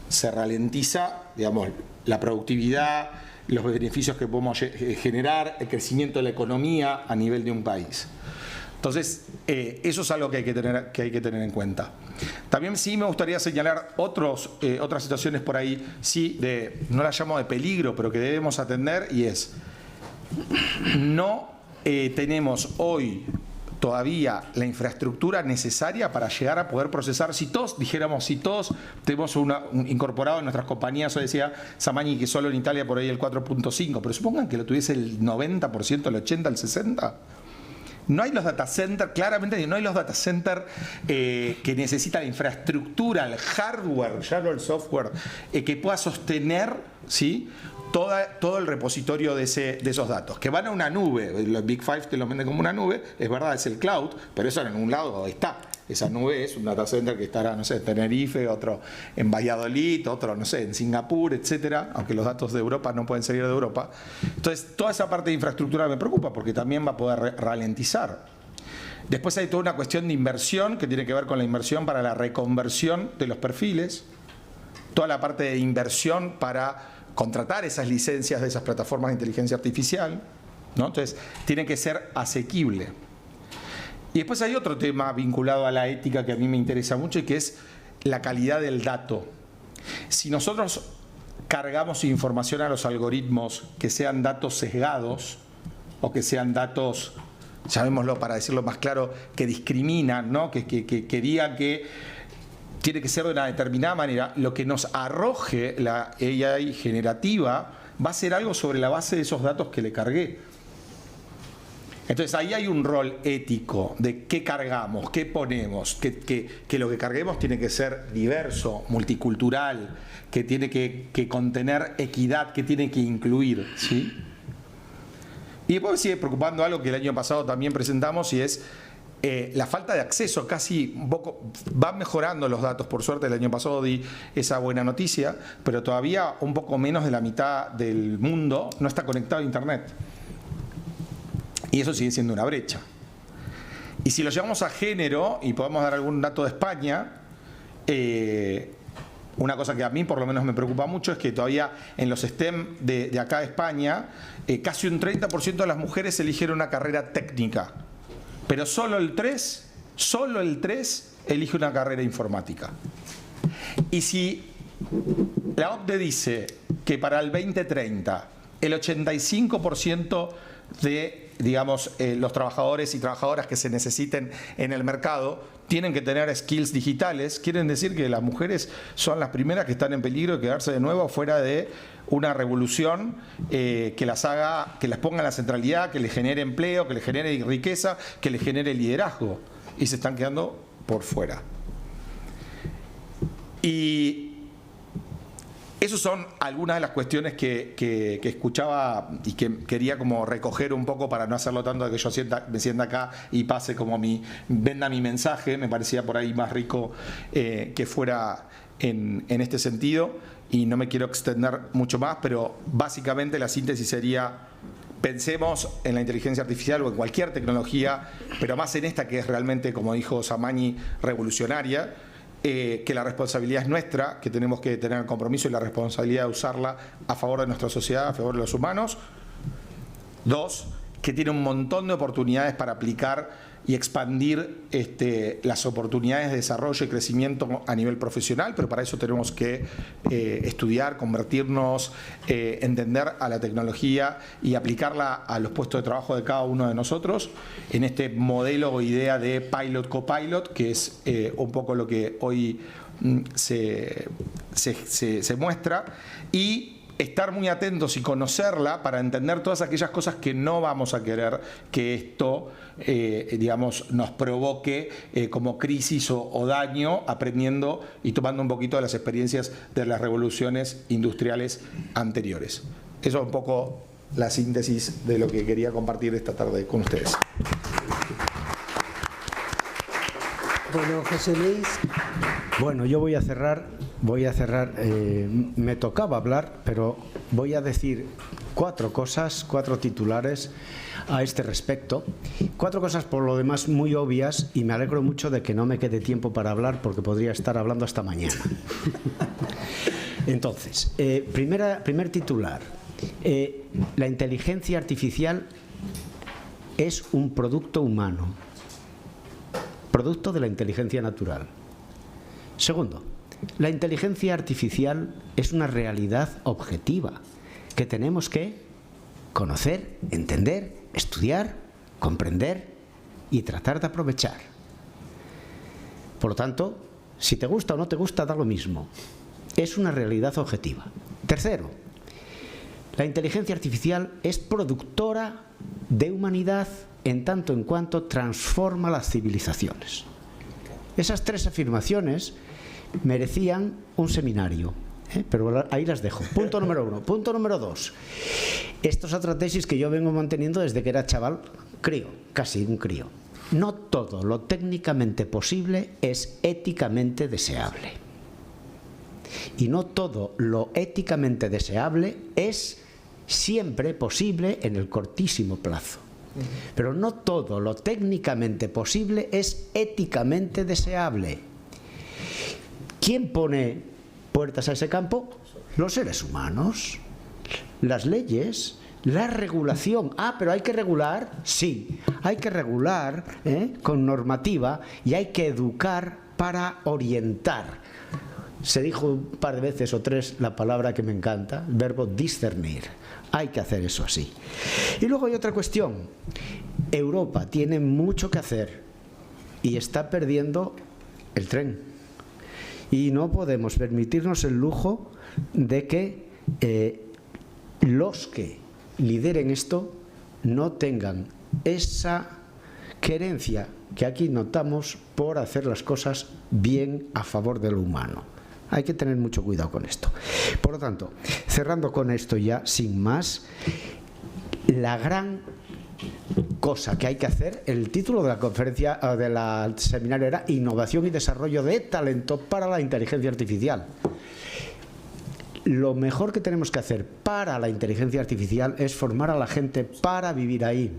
se ralentiza, digamos, la productividad, los beneficios que podemos generar, el crecimiento de la economía a nivel de un país. Entonces, eso es algo que hay que tener en cuenta. También sí me gustaría señalar otras situaciones por ahí, sí, no las llamo de peligro, pero que debemos atender, y es, no tenemos hoy todavía la infraestructura necesaria para llegar a poder procesar. Si todos tenemos incorporado en nuestras compañías, hoy decía Samani que solo en Italia por ahí el 4.5, pero supongan que lo tuviese el 90%, el 80%, el 60%. No hay los data centers, claramente no hay los data centers que necesita la infraestructura, el hardware, ya no el software, que pueda sostener, ¿sí?, todo el repositorio de esos datos, que van a una nube. Los Big Five te lo venden como una nube, es verdad, es el cloud, pero eso en un lado está. Esa nube es un data center que estará, no sé, en Tenerife, otro en Valladolid, otro, no sé, en Singapur, etcétera, aunque los datos de Europa no pueden salir de Europa. Entonces, toda esa parte de infraestructura me preocupa porque también va a poder ralentizar. Después hay toda una cuestión de inversión que tiene que ver con la inversión para la reconversión de los perfiles, toda la parte de inversión para contratar esas licencias de esas plataformas de inteligencia artificial, ¿no? Entonces, tiene que ser asequible. Y después hay otro tema vinculado a la ética que a mí me interesa mucho y que es la calidad del dato. Si nosotros cargamos información a los algoritmos que sean datos sesgados o que sean datos, llamémoslo para decirlo más claro, que discriminan, ¿no?, que digan que tiene que ser de una determinada manera, lo que nos arroje la AI generativa va a ser algo sobre la base de esos datos que le cargué. Entonces ahí hay un rol ético de qué cargamos, qué ponemos, que lo que carguemos tiene que ser diverso, multicultural, que tiene que contener equidad, que tiene que incluir, ¿sí? Y después me sigue preocupando algo que el año pasado también presentamos, y es la falta de acceso. Casi un poco van mejorando los datos, por suerte el año pasado di esa buena noticia, pero todavía un poco menos de la mitad del mundo no está conectado a Internet. Y eso sigue siendo una brecha. Y si lo llevamos a género, y podemos dar algún dato de España, una cosa que a mí por lo menos me preocupa mucho es que todavía en los STEM de acá de España, casi un 30% de las mujeres eligieron una carrera técnica, pero solo el 3% elige una carrera informática. Y si la OCDE dice que para el 2030 el 85% de, digamos, los trabajadores y trabajadoras que se necesiten en el mercado tienen que tener skills digitales, quieren decir que las mujeres son las primeras que están en peligro de quedarse de nuevo fuera de una revolución que las ponga en la centralidad, que les genere empleo, que les genere riqueza, que les genere liderazgo, y se están quedando por fuera. Y esas son algunas de las cuestiones que escuchaba y que quería como recoger un poco para no hacerlo tanto de que yo me sienta acá y pase como venda mi mensaje. Me parecía por ahí más rico que fuera en este sentido, y no me quiero extender mucho más, pero básicamente la síntesis sería: pensemos en la inteligencia artificial o en cualquier tecnología, pero más en esta que es realmente, como dijo Samani, revolucionaria. Que la responsabilidad es nuestra, que tenemos que tener el compromiso y la responsabilidad de usarla a favor de nuestra sociedad, a favor de los humanos. 2, que tiene un montón de oportunidades para aplicar y expandir las oportunidades de desarrollo y crecimiento a nivel profesional, pero para eso tenemos que estudiar, convertirnos, entender a la tecnología y aplicarla a los puestos de trabajo de cada uno de nosotros en este modelo o idea de pilot-copilot, que es un poco lo que hoy se muestra, y estar muy atentos y conocerla para entender todas aquellas cosas que no vamos a querer que esto, digamos, nos provoque como crisis o daño, aprendiendo y tomando un poquito de las experiencias de las revoluciones industriales anteriores. Eso es un poco la síntesis de lo que quería compartir esta tarde con ustedes. Bueno, José Luis. Bueno, yo voy a cerrar, me tocaba hablar, pero voy a decir 4 cosas, 4 titulares a este respecto. 4 cosas por lo demás muy obvias, y me alegro mucho de que no me quede tiempo para hablar, porque podría estar hablando hasta mañana. Entonces, primer titular. La inteligencia artificial es un producto humano, producto de la inteligencia natural. Segundo, la inteligencia artificial es una realidad objetiva que tenemos que conocer, entender, estudiar, comprender y tratar de aprovechar. Por lo tanto, si te gusta o no te gusta, da lo mismo. Es una realidad objetiva. Tercero, la inteligencia artificial es productora de humanidad en tanto en cuanto transforma las civilizaciones. Esas 3 afirmaciones merecían un seminario, pero ahí las dejo. Punto número 1. Punto número 2. Esto es otra tesis que yo vengo manteniendo desde que era chaval, crío, casi un crío. No todo lo técnicamente posible es éticamente deseable. Y no todo lo éticamente deseable es siempre posible en el cortísimo plazo. Pero no todo lo técnicamente posible es éticamente deseable. ¿Quién pone puertas a ese campo? Los seres humanos. Las leyes, la regulación. Pero hay que regular, sí, hay que regular con normativa, y hay que educar para orientar. Se dijo un par de veces o 3 la palabra que me encanta, el verbo discernir. Hay que hacer eso así. Y luego hay otra cuestión. Europa tiene mucho que hacer y está perdiendo el tren. Y no podemos permitirnos el lujo de que los que lideren esto no tengan esa querencia que aquí notamos por hacer las cosas bien a favor de lo humano. Hay que tener mucho cuidado con esto. Por lo tanto, cerrando con esto ya, sin más, la gran cosa que hay que hacer, el título de la conferencia, del seminario era Innovación y Desarrollo de Talento para la Inteligencia Artificial. Lo mejor que tenemos que hacer para la inteligencia artificial es formar a la gente para vivir ahí.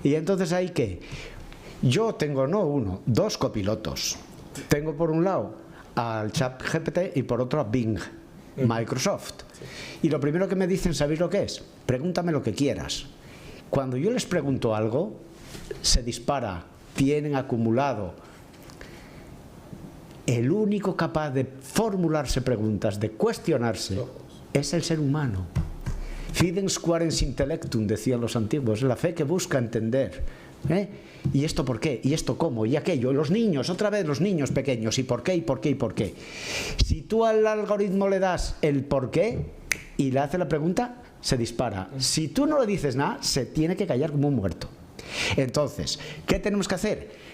Y entonces ¿hay qué? Yo tengo no uno, dos copilotos. Tengo por un lado al ChatGPT y por otro a Bing, Microsoft. Y lo primero que me dicen, ¿sabéis lo que es? Pregúntame lo que quieras. Cuando yo les pregunto algo, se dispara, tienen acumulado. El único capaz de formularse preguntas, de cuestionarse, es el ser humano. Fidens quaerens intellectum, decían los antiguos, la fe que busca entender. ¿Y esto por qué? ¿Y esto cómo? ¿Y aquello? Los niños, otra vez los niños pequeños. ¿Y por qué? ¿Y por qué? ¿Y por qué? Si tú al algoritmo le das el por qué y le hace la pregunta, se dispara. Si tú no le dices nada, se tiene que callar como un muerto. Entonces, ¿qué tenemos que hacer?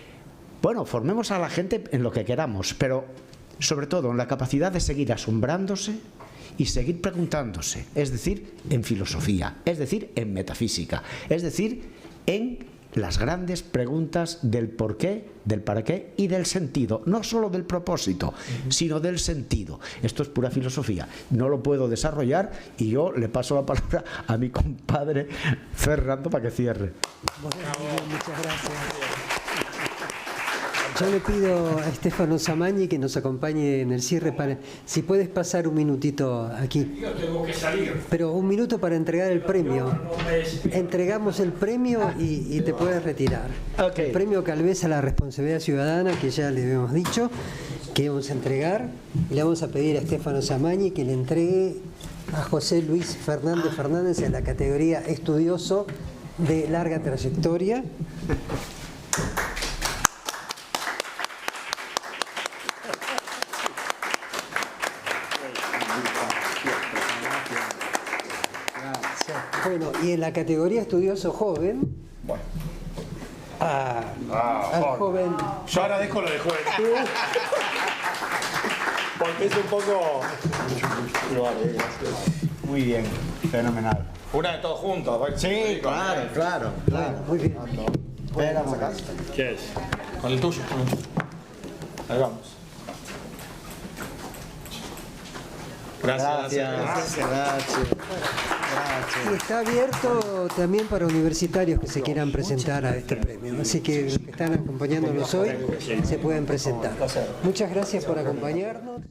Bueno, formemos a la gente en lo que queramos, pero sobre todo en la capacidad de seguir asombrándose y seguir preguntándose, es decir, en filosofía, es decir, en metafísica, es decir, en las grandes preguntas del por qué, del para qué y del sentido, no solo del propósito, sino del sentido. Esto es pura filosofía, no lo puedo desarrollar y yo le paso la palabra a mi compadre Fernando para que cierre. Bueno, muchas gracias. Yo le pido a Stefano Samagni que nos acompañe en el cierre. Si puedes pasar un minutito aquí. Yo tengo que salir. Pero un minuto para entregar el premio. Entregamos el premio y te puedes retirar. Okay. El premio Calvez a la responsabilidad ciudadana, que ya le habíamos dicho que íbamos a entregar. Y le vamos a pedir a Stefano Samagni que le entregue a José Luis Fernández Fernández en la categoría estudioso de larga trayectoria. Bueno, y en la categoría estudioso joven, al joven... Yo agradezco lo de joven. Porque es un poco... Muy bien, fenomenal. Una de todos juntos. Sí, claro. Bueno, muy bien. Esperamos acá. ¿Qué es? Con el tuyo. Ahí vamos. Gracias. Y está abierto también para universitarios que se quieran presentar a este premio. Así que los que están acompañándonos hoy se pueden presentar. Muchas gracias por acompañarnos.